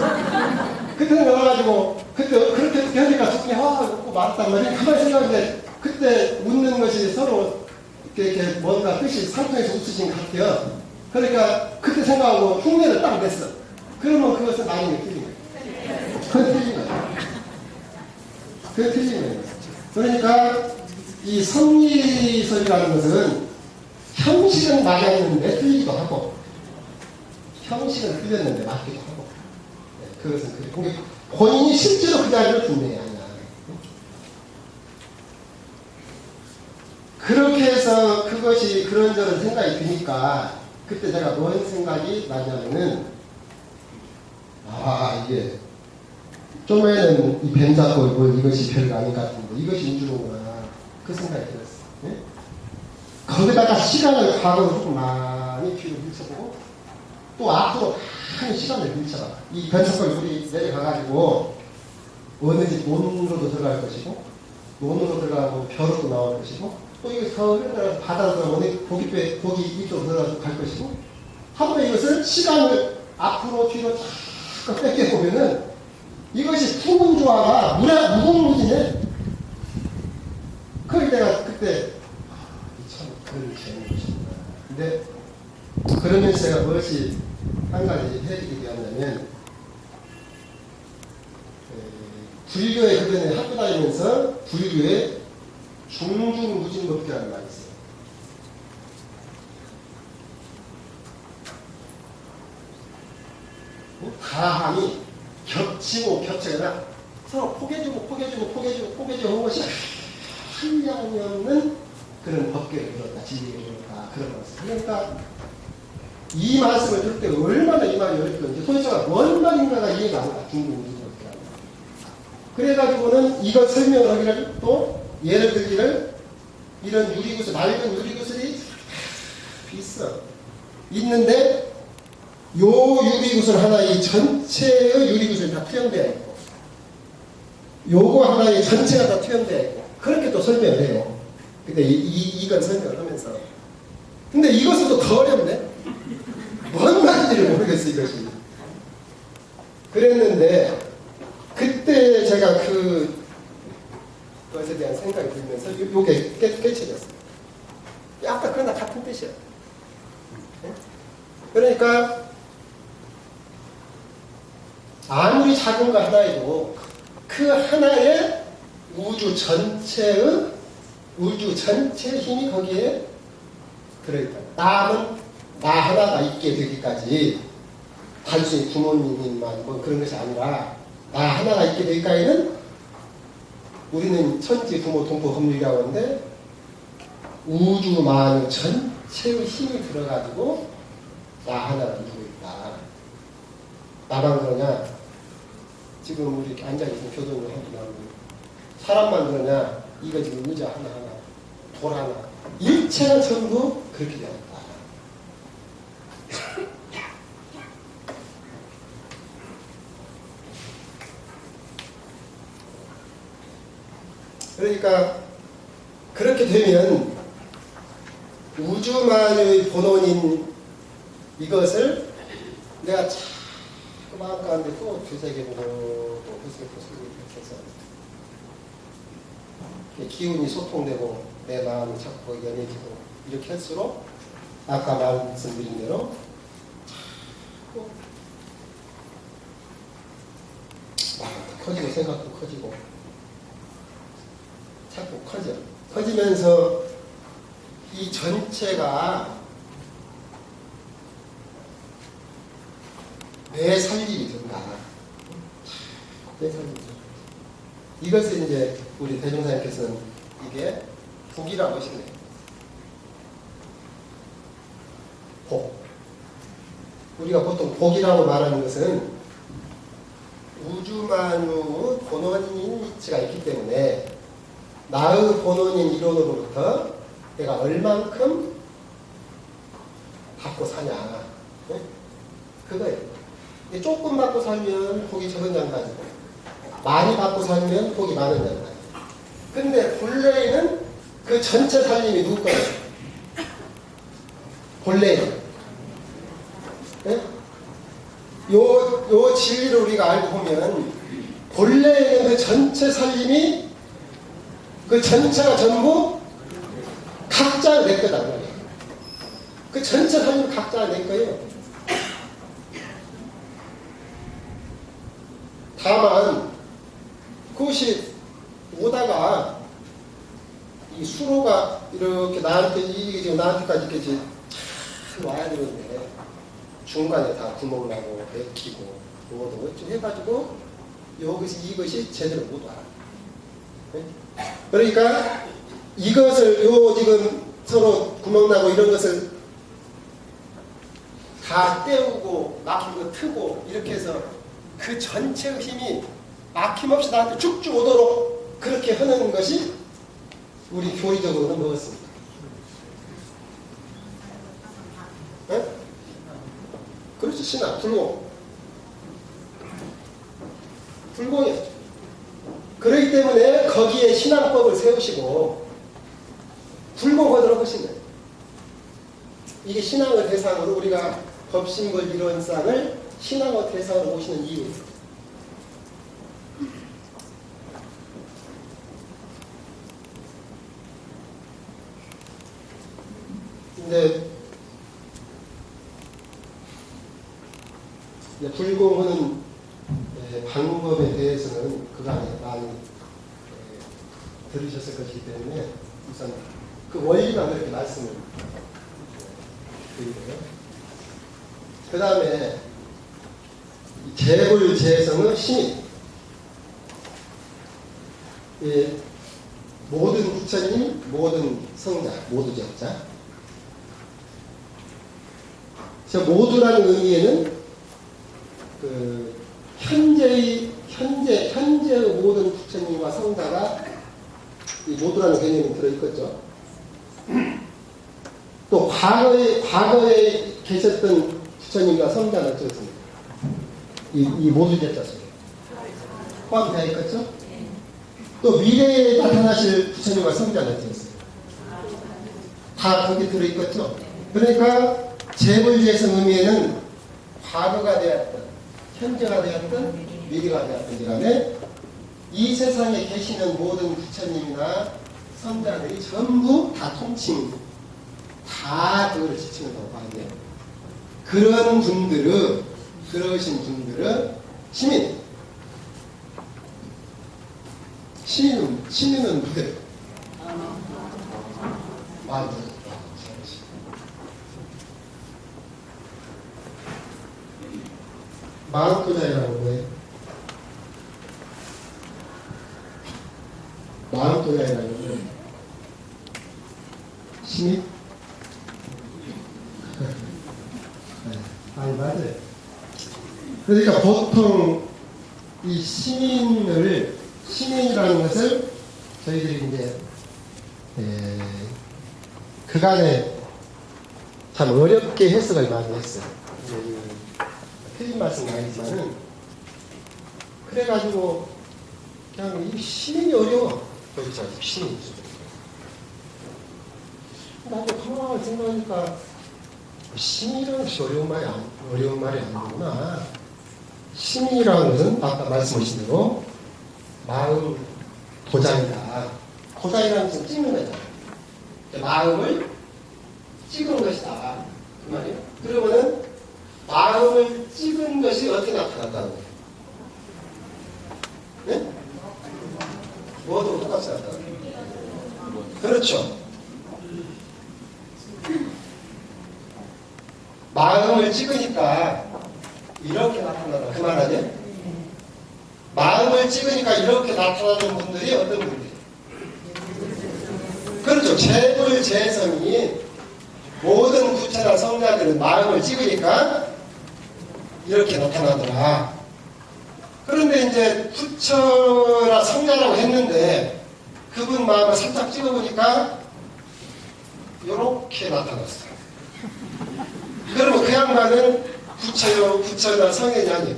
S1: 그때 생각해가지고 그때 그렇게 하니까 두분이 웃고 말았단 말이에요. 그 말 생각인데 그때 웃는 것이 서로 이렇게 뭔가 뜻이 상통해서 웃으신 것 같아요. 그러니까 그때 생각하고 흉내를 딱 냈어. 그러면 그것은 나중에 틀린 거예요. 그건 틀린 거예요. 그건 틀린 거예요. 그러니까 이 성리설이라는 것은 형식은 맞았는데 틀리기도 하고 형식은 틀렸는데 맞기도 하고 네, 그것은 그래. 본인이 실제로 그 자리를 분명히 아니야. 그렇게 해서 그것이 그런저런 생각이 드니까 그때 제가 뭔 생각이 나냐면은 이게 좀에는 이 뱀잡고 뭐 이것이 별거 아닌 것 같은데 이것이 우주로구나 그 생각이 들었어. 네? 거기다가 시간을 과거로 조금 많이 뒤로 밀쳐보고 또 앞으로 많은 시간을 밀쳐봐. 이 변척걸 우리 내려가가지고 어느 집 논으로도 들어갈 것이고 논으로 들어가고 벼로도 나올 것이고 또 이거 더 흘러서 바다로 들어가면 고기 이쪽으로 들어가서 갈 것이고 하루에 이것을 시간을 앞으로 뒤로 쫙 뺏겨보면은 이것이 풍분조화가 무궁무진해. 그걸 내가 그때 참 그걸 재미있었구나. 근데 그러면서 제가 무엇이 한 가지 해드리게 되었냐면 불교에 그전에 학교 다니면서 불교에 중중무진법이라는 말이 있어요. 다함이 겹치고 겹쳐가 서로 포개주고 하는 것이 한량이 없는 그런 법계를 들었다. 진리를 들었다. 그런 말씀. 그러니까 이 말씀을 들을 때 얼마나 이 말이 어렵던지 도대체가 뭔 말인가가 이해가 안 가. 중중무진법이라는 그래가지고는 이걸 설명을 하기를 또 예를 들기를 이런 유리구슬, 맑은 유리구슬이 있어. 있는데 요 유리구슬 하나의 전체의 유리구슬이 다 투영되어 있고 요거 하나의 전체가 다 투영되어 있고 그렇게 또 설명을 해요. 근데 이건 설명을 하면서 근데 이것은 또 더 어렵네. 뭔 말인지를 모르겠어 이것이. 그랬는데 그때 제가 그것에 대한 생각이 들면서 요게 깨쳐졌어요. 아까 그거나 같은 뜻이야. 그러니까 아무리 작은 거 하나에도 그 하나의 우주 전체의 힘이 거기에 들어있다. 남은 나 하나가 있게 되기까지 단순히 부모님만 뭐 그런 것이 아니라 나 하나가 있게 되기까지는 우리는 천지 부모 동포 법률이라고 하는데 우주 만유 전체의 힘이 들어가지고 나 하나가 이루고 있다. 나만 그러냐? 지금 우리 이렇게 앉아있는 교동을 하고 사람만 그러냐? 이거 지금 의자 하나하나, 돌 하나, 일체가 전부 그렇게 되었다. 그러니까 그렇게 되면 우주만유의 본원인 이것을 내가 자꾸 마음 가운데 또 두세 개 보고 또 두세 개 보고 이렇게 해서 기운이 소통되고 내 마음이 자꾸 연해지고 이렇게 할수록 아까 말씀드린 대로 마음도 커지고 생각도 커지고 자꾸 커지면서 이 전체가 내 살림이 된다. 내 살림이 된다. 이것을 이제 우리 대종사님께서는 이게 복이라고 하시네요. 복. 우리가 보통 복이라고 말하는 것은 우주만유의 본원인 이치가 있기 때문에 나의 본원인 이론으로부터 내가 얼만큼 받고 사냐. 네? 그거예요. 조금 받고 살면 복이 적은 양가지고 많이 받고 살면 복이 많은 양가지. 근데 본래에는 그 전체 살림이 누구 거예요? 본래는. 네? 요 진리를 우리가 알고 보면 본래에는 그 전체 살림이 그 전체가 전부 각자 내 거단 말이에요. 그 전체 하나님 각자 내 거예요. 다만 그것이 오다가 이 수로가 이렇게 나한테 이게 지금 나한테까지 이렇게 참 와야 되는데 중간에 다 구멍 나고 맥히고 뭐도 어쩌고 해가지고 여기서 이것이 제대로 못 와. 네? 그러니까 이것을 요 지금 서로 구멍 나고 이런 것을 다 떼우고 막힌 거 트고 이렇게 해서 그 전체의 힘이 막힘없이 나한테 쭉쭉 오도록 그렇게 하는 것이 우리 교리적으로는 뭐였습니까? 네? 그렇죠. 신앙, 불공. 불공이었죠. 그렇기 때문에 거기에 신앙법을 세우시고 불공하도록 하신 거예요. 이게 신앙을 대상으로 우리가 법신걸 이론상을 신앙의 대상으로 모시는 이유예요. 근데 불공하는 방법에 대해서는 그간에 많이 들으셨을 것이기 때문에 우선 그 원리만 그렇게 말씀을 드리고요. 그 다음에 재불재성의 신이 모든 부처님, 모든 성자, 모두 적자. 저 모두라는 의미에는 그 현재의 모든 부처님과 성자가 이 모두라는 개념이 들어있겠죠. 또 과거에 계셨던 부처님과 성자는 어떻습니까? 이 모두 제자 속에 포함되어 있겠죠. 또 미래에 나타나실 부처님과 성자는 어떻습니까? 다 거기 들어있겠죠. 그러니까 재불재성 의미에는 과거가 되었던, 현재가 되었던, 미래가 되었던 간에 이 세상에 계시는 모든 부처님이나 성자들이 전부 다 통칭, 다 그거를 지칭한다고 봐야 돼요. 그러신 분들은 시민은 누구예요? 마음도자이라는 거예요. 마음도자이라는 거예요. 시민? 아니, 맞아요. 그러니까 보통 이 시민이라는 것을 저희들이 이제, 그간에 참 어렵게 해석을 많이 했어요. 틀린 말씀 아니지만은, 그래가지고, 그냥 이 시민이 어려워. 그렇죠. 시민. 나도 가만히 생각하니까, 시민이라는 것이 어려운 말이 아니구나. 시민이라는 것은 아까 말씀하신 대로 마음 도장이다. 도장이라는 것은 찍는 거잖아요. 마음을 찍은 것이다. 그 말이에요. 그러면은 마음을 찍은 것이 어떻게 나타났다는 거예요? 네? 뭐도 똑같이 나타나는 거예요. 그렇죠. 마음을 찍으니까 이렇게 나타나다. 그 말하죠? 마음을 찍으니까 이렇게 나타나는 분들이 어떤 분들이에요? 그렇죠. 재불재성이 모든 부처나 성자들은 마음을 찍으니까 이렇게 나타나더라. 그런데 이제 부처나 성자라고 했는데 그분 마음을 살짝 찍어보니까 이렇게 나타났어요. 그러면 그 양반은 부처나 성현이 아니에요?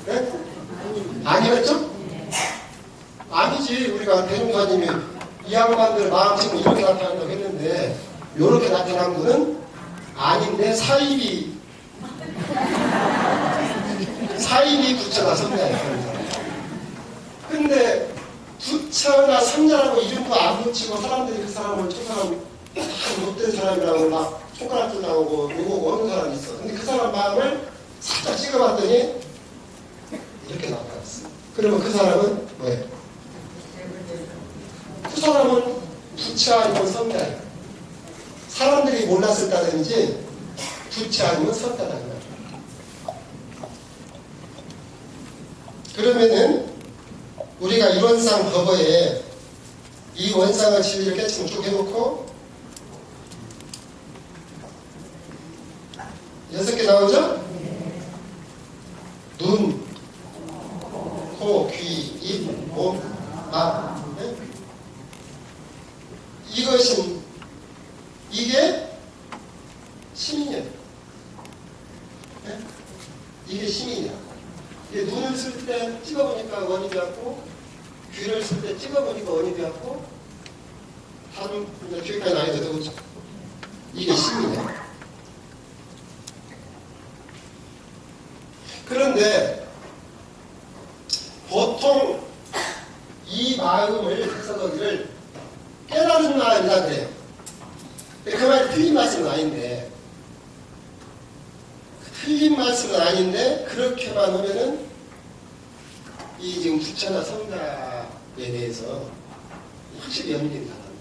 S1: 네? 아니었죠? 아니지. 우리가 대종사님이 이 양반들 마음 지금 이렇게 나타난다고 했는데 이렇게 나타난 분은 아닌데 사입이 부처나 성자예요. 근데 부처나 성자라고 이름도 안 붙이고 사람들이 그 사람을 저 사람 다 못된 사람이라고 막 손가락도 나오고 욕하고 하는 사람이 있어. 근데 그 사람 마음을 살짝 찍어봤더니 이렇게 나타났어. 그러면 그 사람은 뭐예요? 그 사람은 부처 아니면 성자예요. 사람들이 몰랐을 따름이지 부처 아니면 성자라는 거예요. 그러면은 우리가 이원상 법어에 이 원상의 진리를 깨치면 쭉 해놓고 6개 나오죠? 눈, 코, 귀, 입, 몸, 마음. 네? 이게 시민이에요. 네? 이게 시민이야. 이게 눈을 쓸 때 찍어보니까 원이 되었고, 귀를 쓸 때 찍어보니까 원이 되었고, 다른 교육까지 나이 돼도 이게 시민이에요. 그런데 보통 이 마음을 해석하기를 깨달은 마음이라 그래요. 그 말이 틀린 말씀은 아닌데, 그렇게만 하면은 이 지금 부처나 성자에 대해서 확실히 연결이 가능합니다.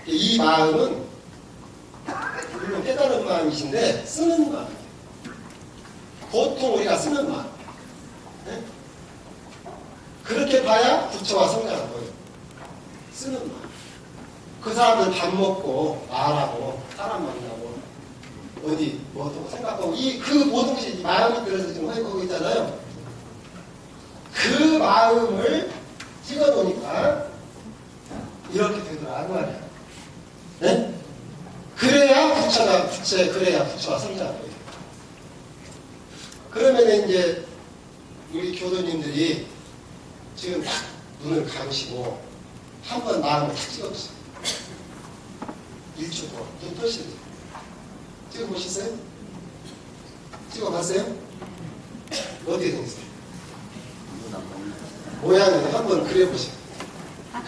S1: 이 마음은 물론 깨달은 마음이신데 쓰는 마음이에요. 보통 우리가 쓰는 마음. 네? 그렇게 봐야 부처와 성자가 보여요. 쓰는 마음. 그 사람들 밥 먹고 말하고 사람 만나고 어디 뭐 생각하고 그 모든 것이 마음이 들어서 지금 하고 있잖아요. 그 마음을 찍어놓으니까 이렇게 되더라 그 말이야. 네? 그래야 부처가 그래야 부처와 성자가 보여요. 그러면 이제 우리 교도님들이 지금 딱 눈을 감으시고 한번 마음을 탁 찍어보세요. 1초 동안 눈 떠시는 거예요. 찍어보셨어요? 찍어봤어요? 어떻게 생겼어요? 모양을 한번 그려보세요.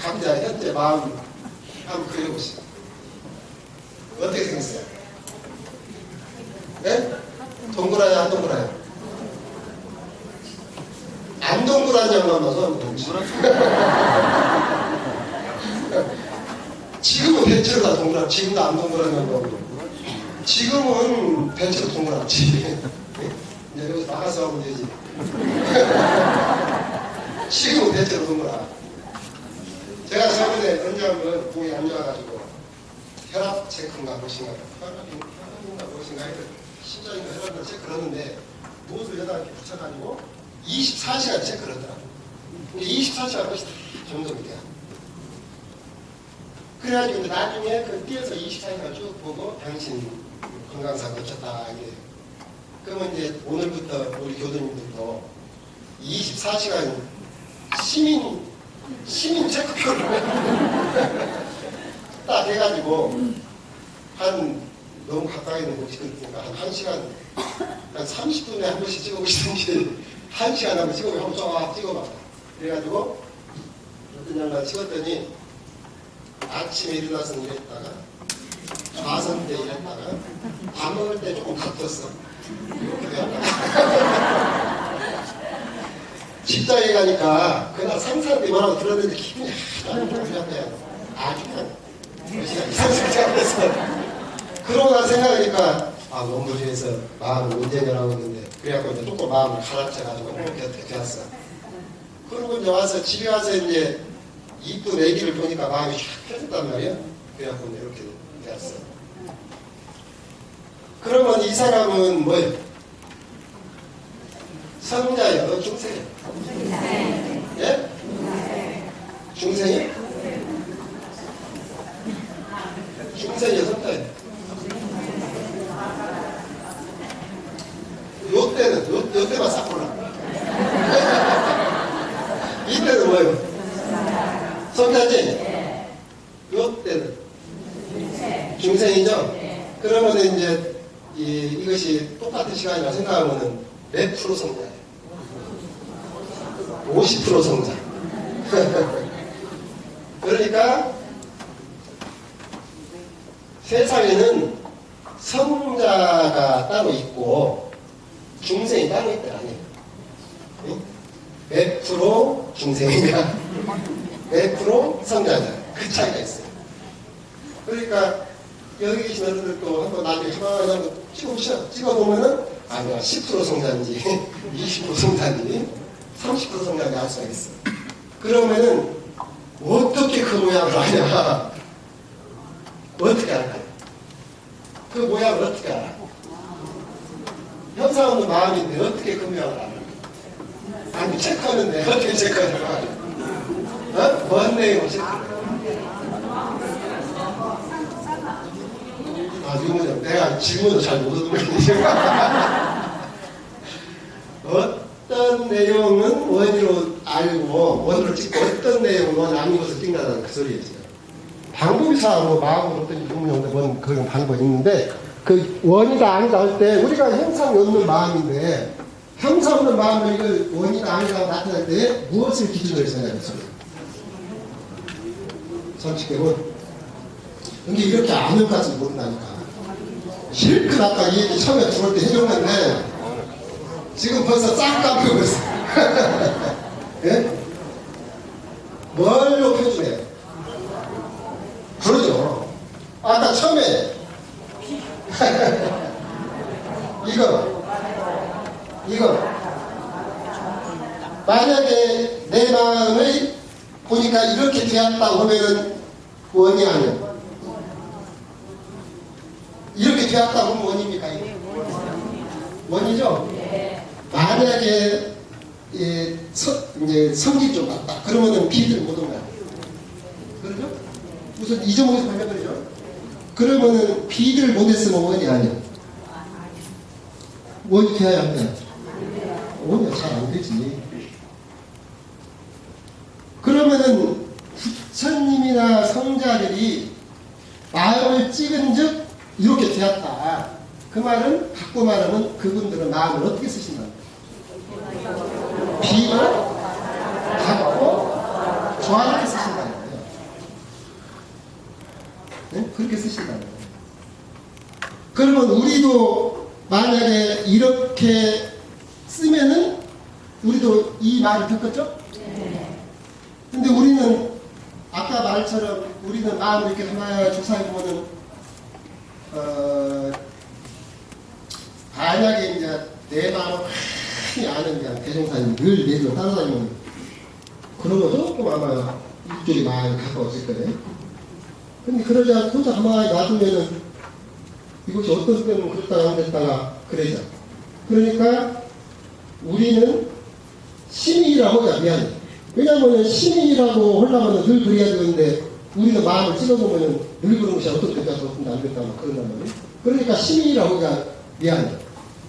S1: 각자 현재 마음 한번 그려보세요. 어떻게 생겼어요? 네? 동그라요? 안 동그라요? 안 동그란 양만 봐서 지금은 배치로 다 동그랗지. 지금도 안 동그란 양만 지금은 배치로 동그랗지. 이제 여기서 나가서 하면 되지. 지금은 배치로 동그랗. 제가 저번에 언제 한번 공에 앉아가지고 혈압 체크인가 무엇인가 혈압인가 무엇인가 해서 심장인가 혈압인가 체크를 하는데 무엇을 여기다 이렇게 붙여가지고 24시간 체크를 하더라고요. 근데 24시간 것이 점검이 돼요. 그래가지고 이제 나중에 그 띄어서 24시간 쭉 보고 당신 건강상 거쳤다 이래. 그러면 이제 오늘부터 우리 교도님들도 24시간 시민 체크표를 딱 해가지고 너무 가까이 있는 곳이 그러니까 한 1시간 한 30분에 한 번씩 찍어보시든지 1시간 한번 찍어보고 한번 쫙 찍어봐. 그래가지고 어떤 양반 찍었더니 아침에 일어나서 일했다가 좌선 때 일했다가 밥 먹을 때 조금 바빴어. 이렇게 되었다가 직장에 가니까 그날 상사한테 뭐라고 들었는데 기분이 하나도 안 좋았대요. 아주 그냥 이상하지 않았어. 그러고 난 생각하니까 농부지에서 마음을 운전을 했는데 그래갖고 이제 조금 마음을 가라앉혀가지고 이렇게 되었어. 그러고 이제 와서 집에 와서 이제 이쁜 애기를 보니까 마음이 쫙 펴졌단 말이야. 그래갖고 이제 이렇게 되었어. 그러면 이 사람은 뭐예요? 성자예요? 중생이에요? 예? 중생이에요? 중생이에요? 성자예요? 요때만 싹 골라. 이때는 뭐예요? 성자지? 요때는 중생이죠? 그러면 이제 이것이 똑같은 시간이라 생각하면은 몇 프로 성자예요? 50% 성자. 세상에는 성자가 따로 있고 중생이 따로 있다 아니에요. 응? 몇 프로 중생이냐, 몇 프로 성자냐, 그 차이가 있어요. 그러니까 여기 계신 어른들도 한번 나중에 가만히 한번 찍어보면은 아니야 10% 성자인지 20% 성자인지 30% 성자인지 알 수가 있어. 그러면은 어떻게 그 모양을 하냐? 어떻게 알까요? 그 모양을 어떻게 알아? 현상 없는 마음인데 어떻게 그 모양을 알아? 아니 체크하는데 어떻게 체크하냐? 어? 뭔 내용을 체크해? 이거는 내가 질문을 잘 못 얻는 거지. 어떤 내용은 원으로 알고 원으로 찍고 어떤 내용은 원 아닌 것을 찍는다는 그 소리예요. 방법이사로 마음으로 어떤 부분인데 뭔 그런 방법이 있는데 그 원이다 아니다 할 때 우리가 형상이 없는 마음인데 형상 없는 마음을 이걸 원이다 아니다 나타날 때 무엇을 기준으로 생각했어요? 솔직히 근데 이렇게 아는까지 모른다니까. 실컷 아까 이 얘기 처음에 들어올 때 해줬는데 지금 벌써 싹 깜빡했어. 예? 뭘로 표준해? 그러죠. 아까 처음에 이거 만약에 내 마음을 보니까 이렇게 되었다고 하면은 원이 아니야. 이렇게 되었다고 하면 원입니까? 원이죠? 만약에 이제 성질이 좀 같다. 그러면은 비들 못 온다. 그러죠? 우선 이 점에서 발견되죠? 그러면은 비들 못했으면 원이 아니야. 원이 돼야 안 돼. 원이 잘 안 되지. 그러면은 부처님이나 성자들이 마음을 찍은 즉 이렇게 되었다. 그 말은 갖고 말하면 그분들은 마음을 어떻게 쓰신다? 비를 갖고 좋아하게 쓰신다는 거예요. 네? 그렇게 쓰신다는 거예요. 그러면 우리도 만약에 이렇게 쓰면은 우리도 이 말을 듣겠죠? 근데 우리는 아까 말처럼 우리는 마음을 이렇게 하나 주사해 보면은 만약에 이제 내 마음을 많이 아는 그냥 대종사님 늘 내도 따라다니면 그러면 조금 아마 이쪽에 마음이 가까워질 거예요. 근데 그러지 않고 혼자 가만히 놔두면은 이것이 어떤 때는 그랬다가 안 됐다가 그러죠. 그러니까 우리는 시민이라고 하자 미안해. 왜냐하면 시민이라고 하려면 늘 그래야 되는데 우리는 마음을 찍어보면 늘 그런 것이 어떤 됐다 어떤 안 됐다 막 그런단 말이에요. 그러니까 시민이라고 하자 미안해.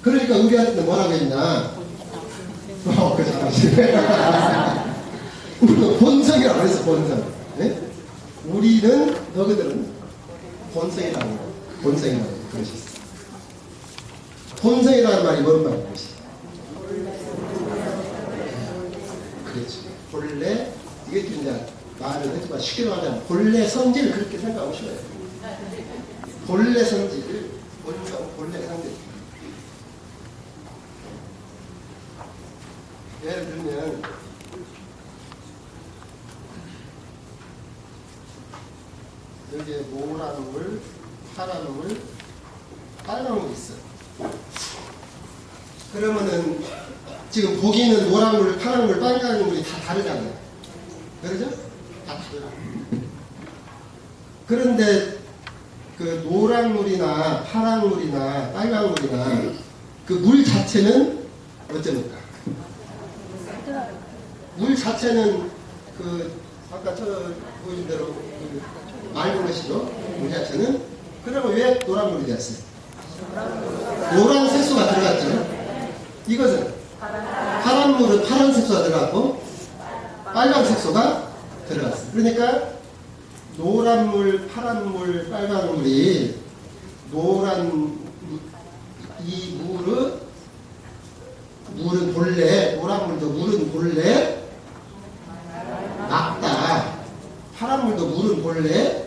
S1: 그러니까 우리한테 뭐라고 했냐. 우리는 본성이라고 했어 본성. 네? 우리는 너희들은 본성이라고 본성이라고 그러셨어. 본성이라는 말이 뭔 말이야? 그렇지. 본래 이게 이제 말을 했지만 쉽게 말하면 본래 성질 그렇게 생각하시면 돼요. 본래 성질, 본래 성질. 예를 들면 여기에 노란 물, 파란 물, 빨간 물이 있어. 그러면은 지금 보기는 노란 물, 파란 물, 빨간 물이 다 다르잖아요. 그러죠? 다 달라. 그런데 그 노란 물이나 파란 물이나 빨간 물이나 그 물 자체는 어쩌니까? 물 자체는 그 아까 저 보신 대로 그 맑은 것이죠. 물 자체는. 그러면 왜 노란 물이 되었어요? 노란 색소가 들어갔죠. 이것은 파란 물은 파란 색소가 들어갔고 빨간 색소가 들어갔어요. 그러니까 노란 물, 파란 물, 빨간 물이 이 물은 본래 노란 물도 물은 본래 맑다. 파란 물도 물은 본래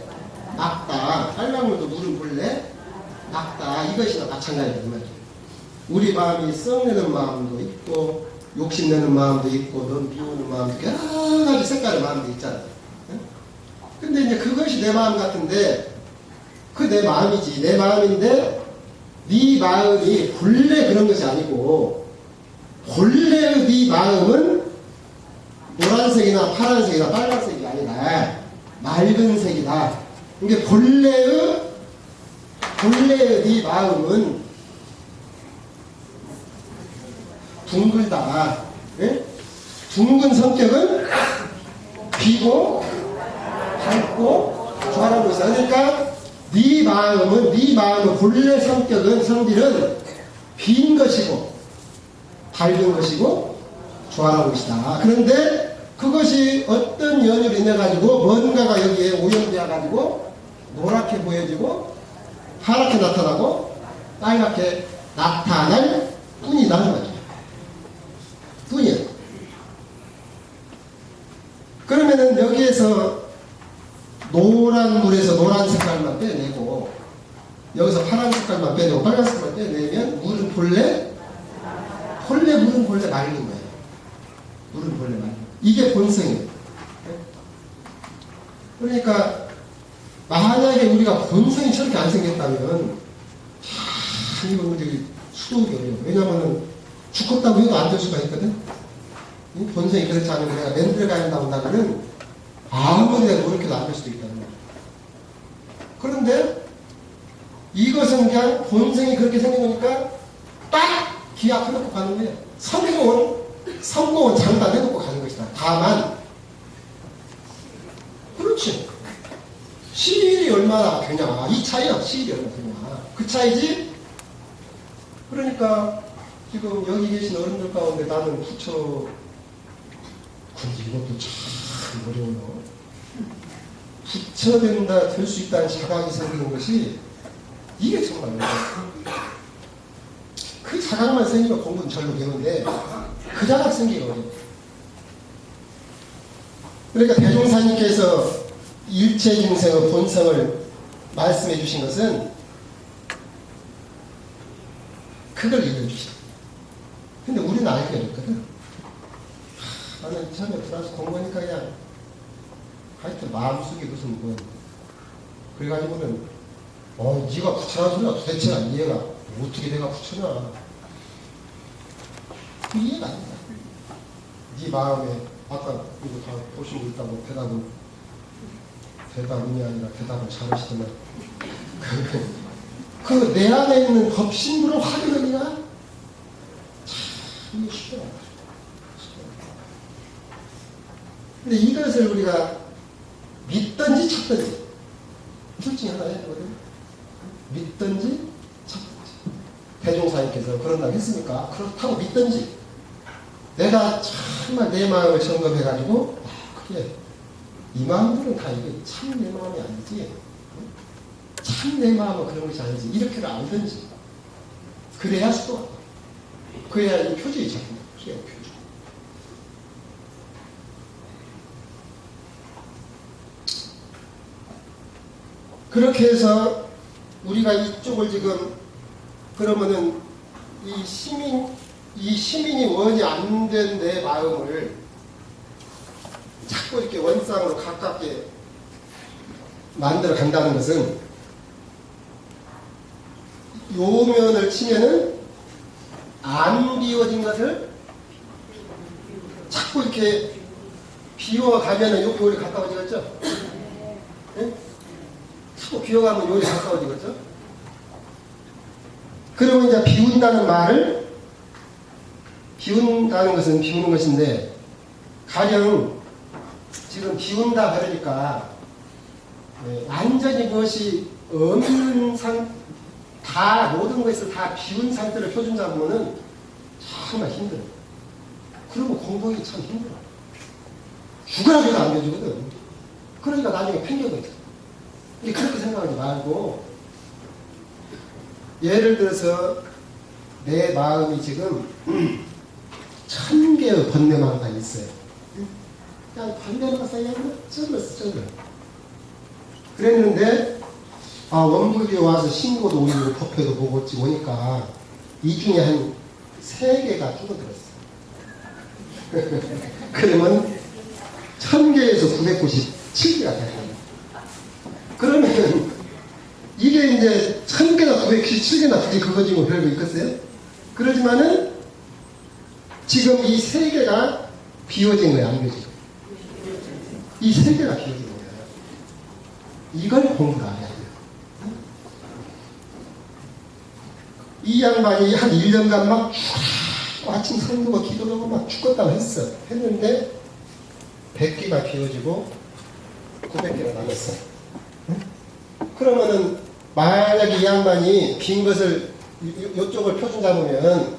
S1: 낫다. 빨강물도 물은 본래 낫다. 이것이나 마찬가지다. 우리 마음이 썩내는 마음도 있고 욕심내는 마음도 있고 넌 비우는 마음도 있고 여러 가지 색깔의 마음도 있잖아. 근데 이제 그것이 내 마음 같은데 그 내 마음이지. 내 마음인데 네 마음이 본래 그런 것이 아니고 본래의 네 마음은 노란색이나 파란색이나 빨간색이 아니라 맑은 색이다. 이게 본래의 네 마음은 둥글다. 예? 둥근 성격은 비고 밝고 좋아하는 것이다. 그러니까 네 마음은 본래 성격은 성질은 빈 것이고 밝은 것이고 좋아하는 것이다. 그런데 그것이 어떤 연유로 인해 가지고 뭔가가 여기에 오염되어 가지고 노랗게 보여지고 파랗게 나타나고 빨갛게 나타날 뿐이라는 거죠. 뿐이야. 그러면은 여기에서 노란 물에서 노란 색깔만 빼내고 여기서 파란 색깔만 빼내고 빨간 색깔만 빼내면 물은 본래 물은 본래 맑은 거예요. 물은 본래 맑은 거예요. 이게 본성이에요. 그러니까 만약에 우리가 본성이 저렇게 안 생겼다면 이거 문제 수록이 어려워. 왜냐하면 죽었다고 해도 안 될 수가 있거든. 본성이 그렇지 않으면 내가 맨들가에 나온다면은 아무리 내가 노력해도 안 될 수도 있다는 거야. 그런데 이것은 그냥 본성이 그렇게 생긴 거니까 딱 기약해놓고 가는 거예요. 성공은 장담해놓고 가는 것이다. 다만 그렇지. 시일이 얼마나 되냐. 이 차이야. 시일이 얼마나 되냐. 그 차이지. 그러니까 지금 여기 계신 어른들 가운데 나는 부처 근데 이것도 참 어려워요. 부처된다 될 수 있다는 자각이 생기는 것이 이게 정말 어려워요. 그 자각만 생기면 공부는 절로 되는데 그 자각 생기가 어려워요. 그러니까 대종사님께서 일체중생의 본성을 말씀해 주신 것은 그걸 읽어주시다. 근데 우리는 알게 어렵거든. 나는 처음에 프랑스 공부하니까 그냥 하여튼 마음속에 무슨 뭐 그래가지고는 네가 부처라는 소리가 도대체가 이해가 어떻게 내가 부처냐. 그 이해가 안 된다. 네 마음에 아까 이거 다 보시고 있다고 대답이 아니라 대답을 잘하시지만 그 내 안에 있는 법신부를 확인하기가 참 이게 쉽지 않아. 근데 이것을 우리가 믿든지 찾든지 둘 중에 하나 해야 되거든요. 믿든지 찾든지. 대종사님께서 그런다고 했으니까 그렇다고 믿든지 내가 정말 내 마음을 점검해가지고 그래 이 마음들은 다 이게 참 내 마음이 아니지 참 내 마음은 그런 것이 아니지 이렇게를 알든지 그래야 수도가 그래야 이 표준이 잡힌다. 그래야 표준. 그렇게 해서 우리가 이쪽을 지금 그러면은 이 시민이 원이 안 된 내 마음을 자꾸 이렇게 원상으로 가깝게 만들어 간다는 것은 요 면을 치면은 안 비워진 것을 자꾸 이렇게 비워가면은 요리 가까워지겠죠? 네? 자꾸 비워가면 요리 가까워지겠죠? 그러면 이제 비운다는 말을 비운다는 것은 비우는 것인데 가령 지금 비운다 그러니까 완전히 그것이 없는 다 모든 것을 다 비운 상태를 표준 잡으면은 정말 힘들어요. 그러면 공부하기 참 힘들어요. 죽으라 해도 안 되거든. 그러니까 나중에 팽개가 있어. 그렇게 생각하지 말고 예를 들어서 내 마음이 지금 1000개의 번뇌망가 있어요. 그냥 번뇌망가 사이에 쩔었어. 그랬는데 원불교에 와서 신고도 올리고 법회도 보고 어찌 보니까 이 중에 한 3개가 줄어들었어. 그러면 1000개에서 997개가 돼요. 그러면 이게 이제 1000개나 997개나 굳이 그거지 뭐 별거 있겠어요? 그러지만은 지금 이 3개가 비워진 거야, 안 비워진 거야? 이 3개가 비워진 거야. 이걸 공부를 안 해야 돼요. 이 양반이 한 1년간 막 아침 성도가 기도를 하고 막 죽었다고 했는데 100개가 비워지고 900개가 남았어. 그러면은 만약에 이 양반이 빈 것을 이쪽을 펴준다 보면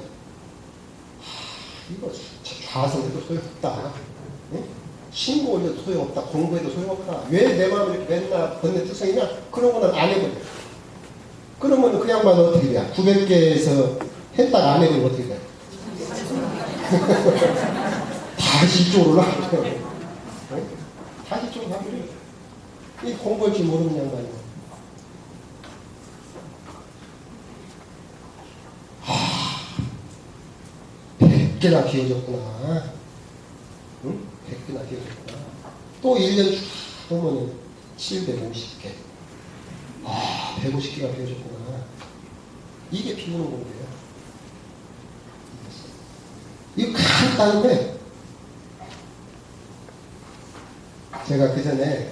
S1: 이거 좌선해도 소용없다. 신고 올려도 소용없다. 공부해도 소용없다. 왜 내 마음을 이렇게 맨날 번뇌투성이냐? 그런 거는 안 해버려. 그러면 그 양반은 어떻게 돼요? 900개에서 했다가 안 해버리면 어떻게 돼요? 다시 이쪽으로 올라가요. 다시 이쪽으로 가버려요. 이 공부할 줄 모르는 양반이에요. 100개나 비워졌구나. 응? 100개나 비워졌구나. 또 1년 쭉 보면은 750개. 150개가 비워졌구나. 이게 비우는 공부예요. 이거 간단한데, 제가 그 전에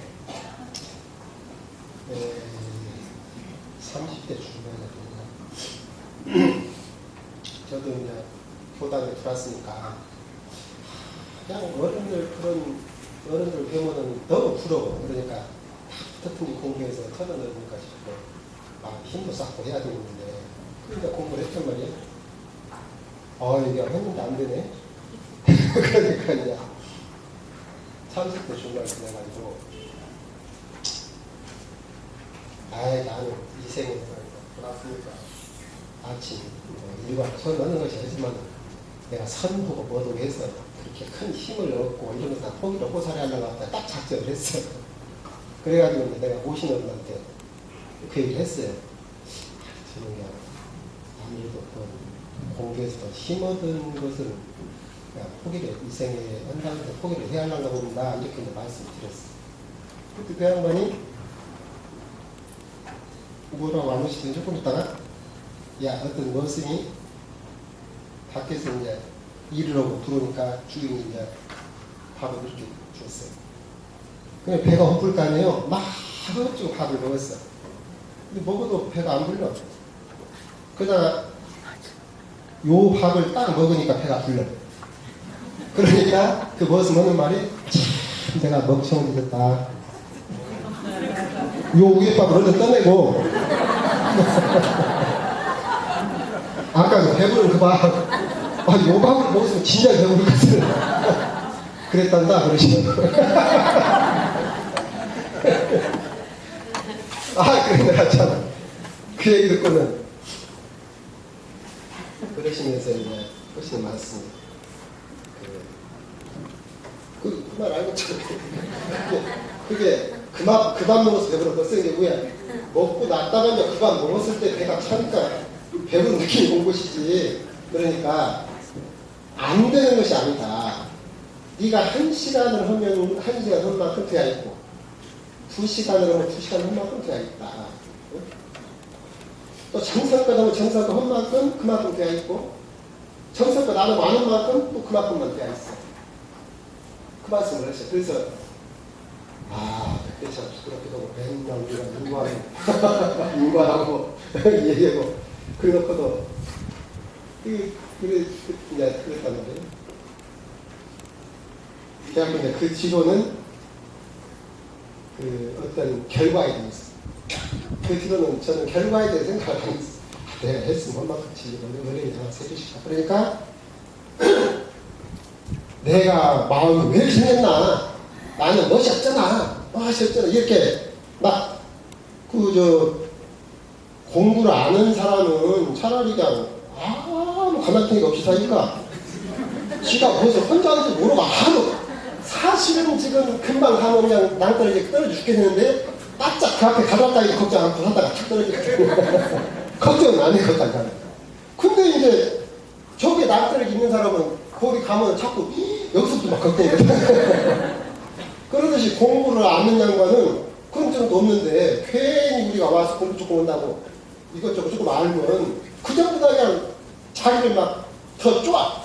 S1: 30대 중반이었거든요. 저도 이제 교단에 들어왔으니까 그냥 어른들 배우면은 너무 부러워. 그러니까 특히 공부해서 터져넣으니까 싶고 힘도 쌓고 해야 되는데 그러니까 공부를 했단 말이에요. 이게 했는데 안 되네. 그러니까 이제 30대 중반에 지나가지고 나는 이 생에 돌아왔으니까 아침 일과 선 넣는 것이 아니지만 내가 선보고 뭐도 해서 그렇게 큰 힘을 얻고 이러면서 다 포기를 호사리 하려고 하다 딱 작정을 했어. 그래가지고 내가 오신 어른한테 그 얘기를 했어요. 저는 아무래도 공부에서 힘 얻은 것은 포기를 이 생에 한다면서 포기를 해야 하려고 본다 이렇게 말씀을 드렸어. 그때 그 양반이 뭐라고 안 오시더니 조금 있다가 어떤 머슴이 밖에서 이제 일을 하고 들어오니까 주인이 이제 밥을 이렇게 줬어요. 그냥 배가 고플 거 아니에요. 막 허겁지겁 밥을 먹었어. 근데 먹어도 배가 안 불러. 그러다가 요 밥을 딱 먹으니까 배가 불러. 그러니까 그 머슴 하는 말이 참 내가 멍청이 됐다. 요 위에 밥을 얼른 떠내고 아까 그 배부른 그 밥, 요 밥을 먹었으면 진짜 배부르거든. 그랬단다, 그러시면. 그래, 내가 참, 그 얘기 듣고는, 그러시면서 이제, 하시는 말씀이, 그 말 알겠죠? 그게, 그 밥 먹어서 배부르고 쓰는 게 뭐야? 먹고 났다가면 그 밥 먹었을 때 배가 차니까, 배부른 느낌이 온 것이지. 그러니까 안 되는 것이 아니다. 네가 1시간을 하면 1시간 한 만큼 돼야 있고 2시간을 하면 2시간 한 만큼 돼야 있다. 또 정성껏 하면 정성껏 한 만큼 그만큼 돼야 있고 정성껏 안 하면 안 한 만큼 또 그만큼만 돼야 있어. 그 말씀을 했어요. 그래서 그때 참 부끄럽기도 하고 맨날 우리가 인과하고 얘기하고 그래놓고도 이제 그랬단 말이에요. 그래서 그 뒤로는 그 어떤 결과에 대해서 그 뒤로는 저는 결과에 대해 생각을 안 했어요. 내가 했으면 얼마큼치 어린이 하나 세주시다. 그러니까 내가 마음이 왜 생겼나? 나는 멋이 없잖아. 이렇게 막 공부를 아는 사람은 차라리 그냥 아무 가만히가 없이 사니까 지가 무엇을 혼자 하는지 모르고 사실은 지금 금방 가면 그냥 낭떠러지게 떨어져 죽겠는데 바짝 그 앞에 가다가 걱정 않고 하다가 탁 떨어지거든. 걱정은 안 해, 걱정 안 해. 근데 이제 저기에 낙떨어지 있는 사람은 거기 가면 자꾸 여기서부터 막 걱정이거든. 그러듯이 공부를 아는 양반은 걱정도 없는데 괜히 우리가 와서 공부 조금 한다고 이것저것 조금 알면 그 전부다 그냥 자기를 막 더 쪼아.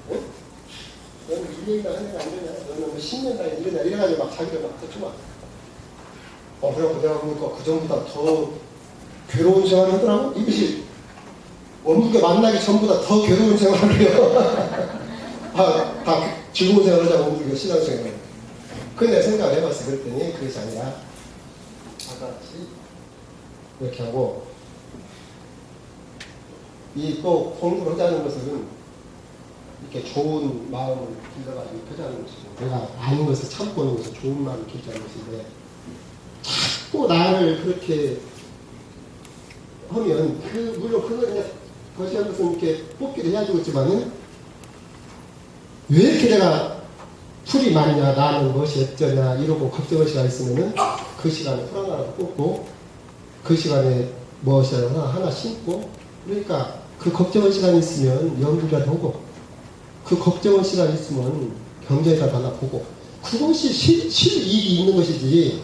S1: 응? 너는 1년이나 하느냐 안 되냐, 너는 뭐 10년 단위 이러냐 이래가지고 막 자기를 막 더 쪼아. 그래갖고 내가 보니까 그 전보다 더 괴로운 생활을 하더라고. 이것이 원국에 만나기 전보다 더 괴로운 생활을 해요. 다 즐거운 생활을 하자고 원국에 신앙생활을. 그래 내가 생각을 해봤어. 그랬더니 그것이 아니라 아까같이 이렇게 하고 이 또 공부를 하자는 것은 이렇게 좋은 마음을 길러가지고 하자는 것이고 내가 아는 것을 참고 오는 것은 좋은 마음을 길자는 것인데 자꾸 나를 그렇게 하면 물론 그걸 그냥 거시한 것은 이렇게 뽑기도 해야지고 있지만은 왜 이렇게 내가 풀이 많냐 나는 무엇이 어쩌냐 이러고 걱정할 시간 있으면은 그 시간에 풀 하나라도 뽑고 그 시간에 무엇이 하나 심고 그러니까 그 걱정할 시간이 있으면 연구라도 하고 그 걱정할 시간이 있으면 경제라도 하나 보고 그것이 실이익이 있는 것이지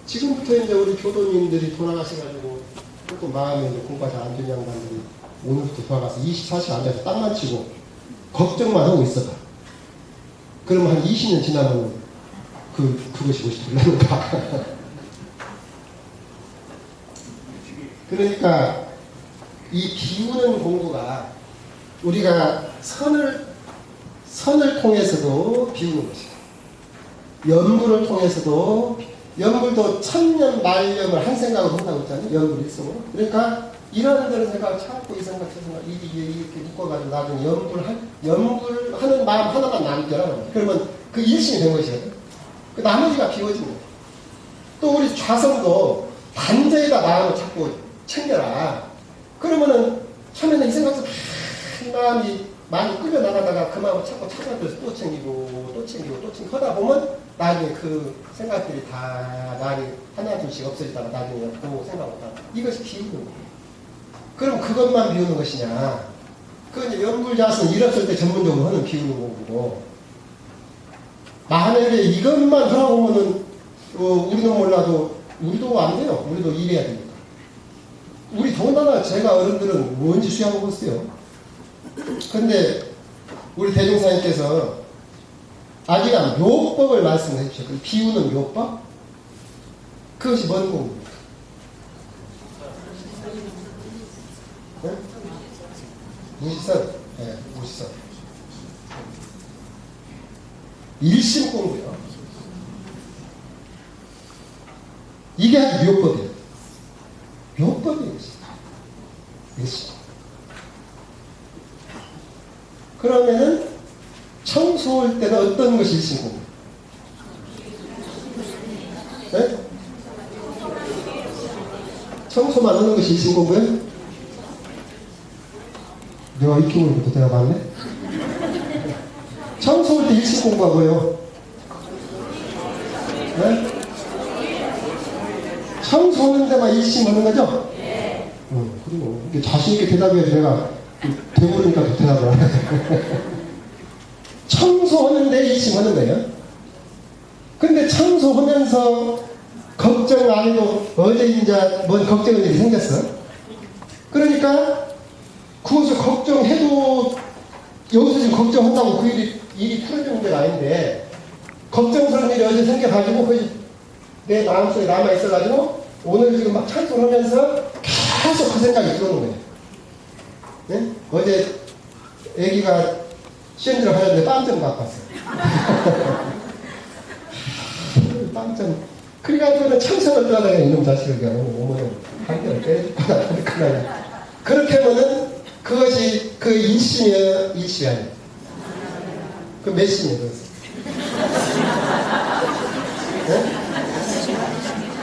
S1: 지금부터 이제 우리 교도님들이 돌아가셔가지고 조금 마음에 이제 공부가 잘 안 되는 양반들이 오늘부터 돌아가서 24시간 앉아서 땅만 치고 걱정만 하고 있어봐. 그러면 한 20년 지나면 그것이 무엇이 되려는가. 그러니까 이 비우는 공부가 우리가 선을 통해서도 비우는 것이다. 연불을 통해서도 연불도 천년 만년을 한 생각을 한다고 했잖아요. 연불 일성으로. 그러니까 이런저런 생각을 참고 이 생각 저 생각 이렇게 묶어가지고 나중에 연불하는 마음 하나만 남겨라. 그러면 그 일심이 된 것이거든. 그 나머지가 비워지는 거야. 또 우리 좌성도 단저에다 마음을 자꾸 챙겨라. 그러면은 처음에는 이 생각도 한 마음이 많이 끌려나가다가 그 마음을 자꾸 찾아들어서 또 챙기고 하다 보면 나중에 그 생각들이 다 많이 하나 둘씩 없어지다가 나중에 없고 생각 없다. 이것이 비우는 거예요. 그럼 그것만 비우는 것이냐? 그 이제 연불자선 일었을 때 전문적으로 하는 비우는 거고 만약에 이것만 하고 보면은 우리는 몰라도 우리도 안 돼요. 우리도 일해야 됩니다. 우리 더군다나 제가 어른들은 뭔지 수양하고 있어요. 근데 우리 대종사님께서 아기가 묘법을 말씀해 주셨거든요. 비우는 묘법? 그것이 뭔 공부입니까? 네? 무시선? 네, 무시선. 일심 공부요. 이게 아주 묘법이에요. 묘법이에요. 일심. 그러면은 청소할 때는 어떤 것이 일심 공부? 네? 청소만 하는 것이 일심 공부예요? 내가 이렇게 보니까 대답 안 해? 청소할 때 일심 공부하고요. 네? 청소하는 데만 일심 하는 거죠? 네. 그리고 이게 자신있게 대답해야지 내가 되물으니까 또 대답을 안 해. 청소하는데 일심 하는 거예요. 근데 청소하면서 걱정 안 해도 어제 이제 뭔 걱정의 일이 생겼어. 그러니까 그것을 걱정해도 여기서 지금 걱정한다고 그 일이 풀어지는 게 아닌데 걱정스러운 일이 어제 생겨가지고 내 마음속에 남아있어가지고 오늘 지금 막 찬송하면서 계속 그 생각이 들어오는 거예요. 네? 어제 애기가 시험 들어가는데 빵점 갖고 왔어요. 빵점. 그래가지고는 청소를 떠나가 이놈 자식을 그냥 오면은 한결을 빼주거나 그렇게 하면은 그것이 그 일심이에요? 일심이 아니에요? 그 몇 심이에요? 네?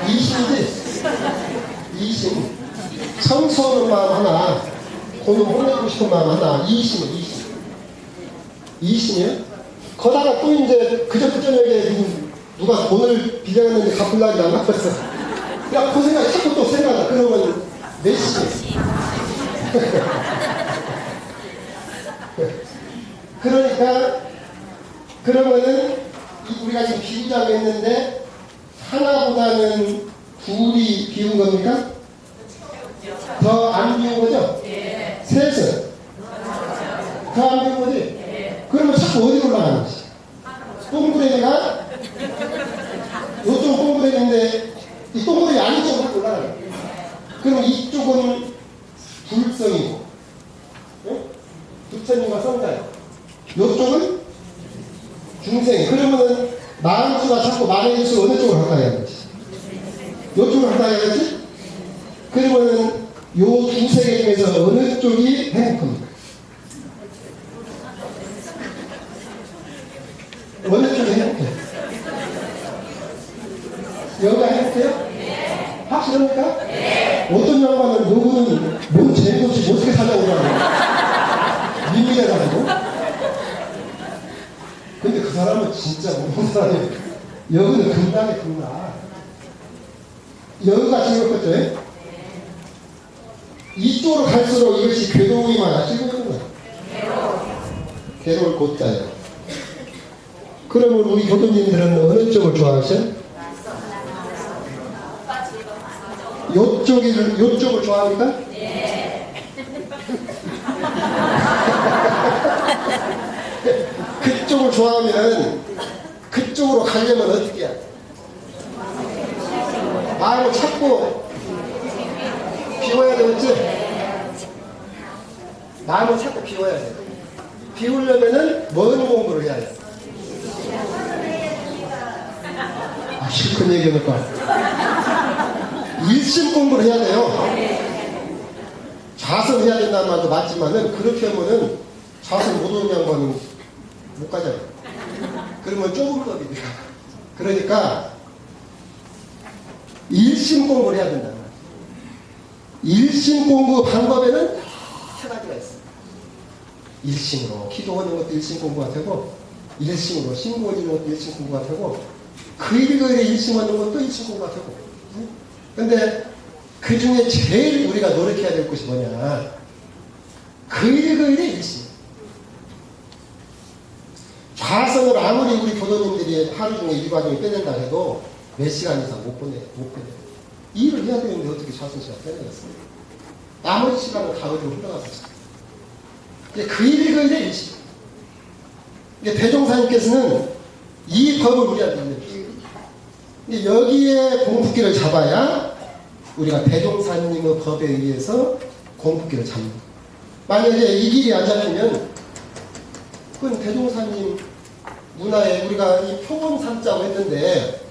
S1: 20이지? 20. 청소하는 마음 하나, 고놈 혼내고 싶은 마음 하나, 20이에요, 20. 20이에요? 거다가 또 이제 그저 저녁에 누가 돈을 빌려갔는데 갚을 날이 안 갚았어. 야, 그 생각이 자꾸 또 생각나. 그러면 몇 시? 그러니까, 그러면은, 우리가 지금 비우자고 했는데, 하나보다는 둘이 비운 겁니까? 더 안 비운 거죠? 셋은? 더 안 비운 거지? 그러면 자꾸 어디로 올라가는 거지? 동그라미가 요쪽 동그라미인데 이 동그라미 아래쪽으로 올라가요. 그럼 이쪽은 불성이고 부처님과 성자예요. 요쪽은 중생이. 그러면은 마음수가 자꾸 많아질수록 어느 쪽으로 가까이 하겠지? 요쪽으로 가까이 하겠지? 그러면은 요 두 세계 중에서 어느 쪽이 행복합니까? 어느 쪽이 행복해? 여기가 행복해요? 네. 확실합니까? 네. 어떤 양반은 요거는 뭔 재미도 없이 어떻게 살려고 그러는 민민해가지고. 근데 그 사람은 진짜 못본 사람이에요. 여기는 금당에 금당. 여기가 즐겁겠죠? 이쪽으로 갈수록 이것이 괴로움이 많아지고 있는 거예요. 괴로울 곧자예요. 그러면 우리 교도님들은 어느 쪽을 좋아하세요? 요쪽을 좋아합니까? 네. 그쪽을 좋아하면 그쪽으로 가려면 어떻게 해야 돼? 마음을 찾고 비워야 되겠지? 마음을 찾고 비워야 돼. 비우려면은 뭔 공부를 해야 돼? 아, 실컷 얘기해놓을까? 일심 공부를 해야 돼요. 자선해야 된다는 말도 맞지만은 그렇게 하면은 자선 못 오는 양반은 못 가잖아요. 그러면 좁은 법이 돼요. 그러니까 일심 공부를 해야 된다는 말이에요. 일심 공부 방법에는 세 가지가 있어요. 일심으로 기도하는 것도 일심 공부가 되고, 일심으로 신고 올리는 것도 일심 공부가 되고, 그 일거리에 일심하는 것도 일심 공부가 되고. 근데 그 중에 제일 우리가 노력해야 될 것이 뭐냐? 그 일거리에 일심. 좌선을 아무리 우리 교도님들이 하루 중에 일과중에 빼낸다 해도 몇 시간 이상 못 보내. 일을 해야 되는데 어떻게 좌선 시간 빼내겠어요? 나머지 시간은 다 어디로 흘러가서 이제 그 일거리에 일심. 이제 대종사님께서는 이 법을 우리한테 알려주세요. 여기에 공부기를 잡아야 우리가 대종사님의 법에 의해서 공부기를 잡는 거예요. 만약에 이 길이 안 잡히면 그건 대종사님 문화에 우리가 이 표본삼자고 했는데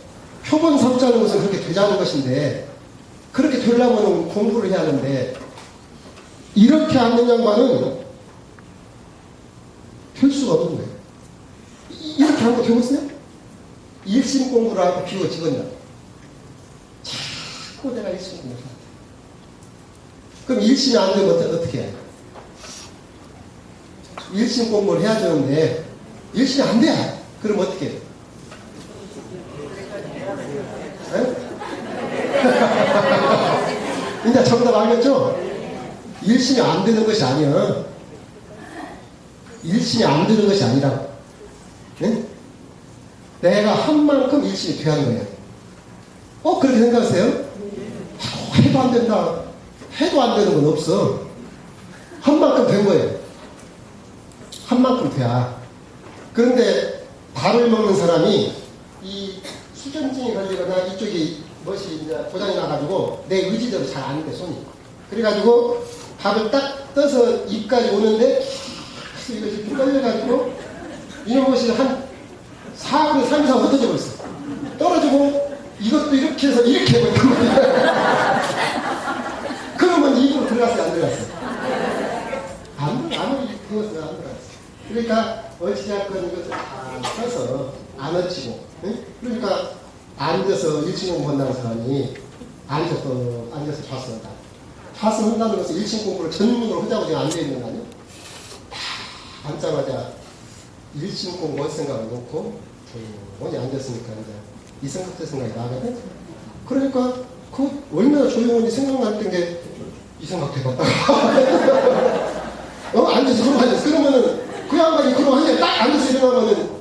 S1: 표본삼자는 것은 그렇게 되자는 것인데 그렇게 되려면 공부를 해야 하는데 이렇게 앉는 양반은 될 수가 없는 거예요. 이렇게 한 거 되겠어요? 일심 공부를 하고 비워 찍었냐? 자꾸 내가 일심 공부를 해야 돼. 그럼 일심이 안 되면 어떻게 해야 돼? 일심 공부를 해야 되는데 일심이 안 돼. 그럼 어떻게 해요? 이제 정답 알겠죠? 일심이 안 되는 것이 아니야. 일심이 안 되는 것이 아니라 네? 내가 한 만큼 일심이 돼야 하는 거예요. 그렇게 생각하세요? 해도 안 된다. 해도 안 되는 건 없어. 한 만큼 된 거예요. 한 만큼 돼야. 그런데 밥을 먹는 사람이 이 수전증이 걸리거나 이쪽이 멋이 이제 고장이 나가지고 내 의지대로 잘 안 돼, 손이. 그래가지고 밥을 딱 떠서 입까지 오는데 이것이 이렇게 떨려가지고 이런 것이 한 4분의 3 이상 흩어져 버렸어. 떨어지고 이것도 이렇게 해서 이렇게 해버린 거야. 그러면 입으로 들어갔어요, 안 들어갔어요? 아무리 그것은 안 들어갔어. 그러니까 어찌되었건 이것을 다 써서 안 얹히고, 응? 그러니까 앉아서 일신공부 한다는 사람이 앉아서 좌선한다. 좌선한다는 것은 일신공부를 전문으로 하자고 지금 안 되어 있는 거 아니에요? 다 앉자마자 일신공부 할 생각을 놓고 조용히 앉았으니까 이제 이 생각도 생각이 나거든. 그러니까 그 조용히 생각났던 게 이 생각 해봤다. 앉아서 그러고 앉았어. 그러면은 그 양반이 그러고 앉아 딱 앉아서 일어나면은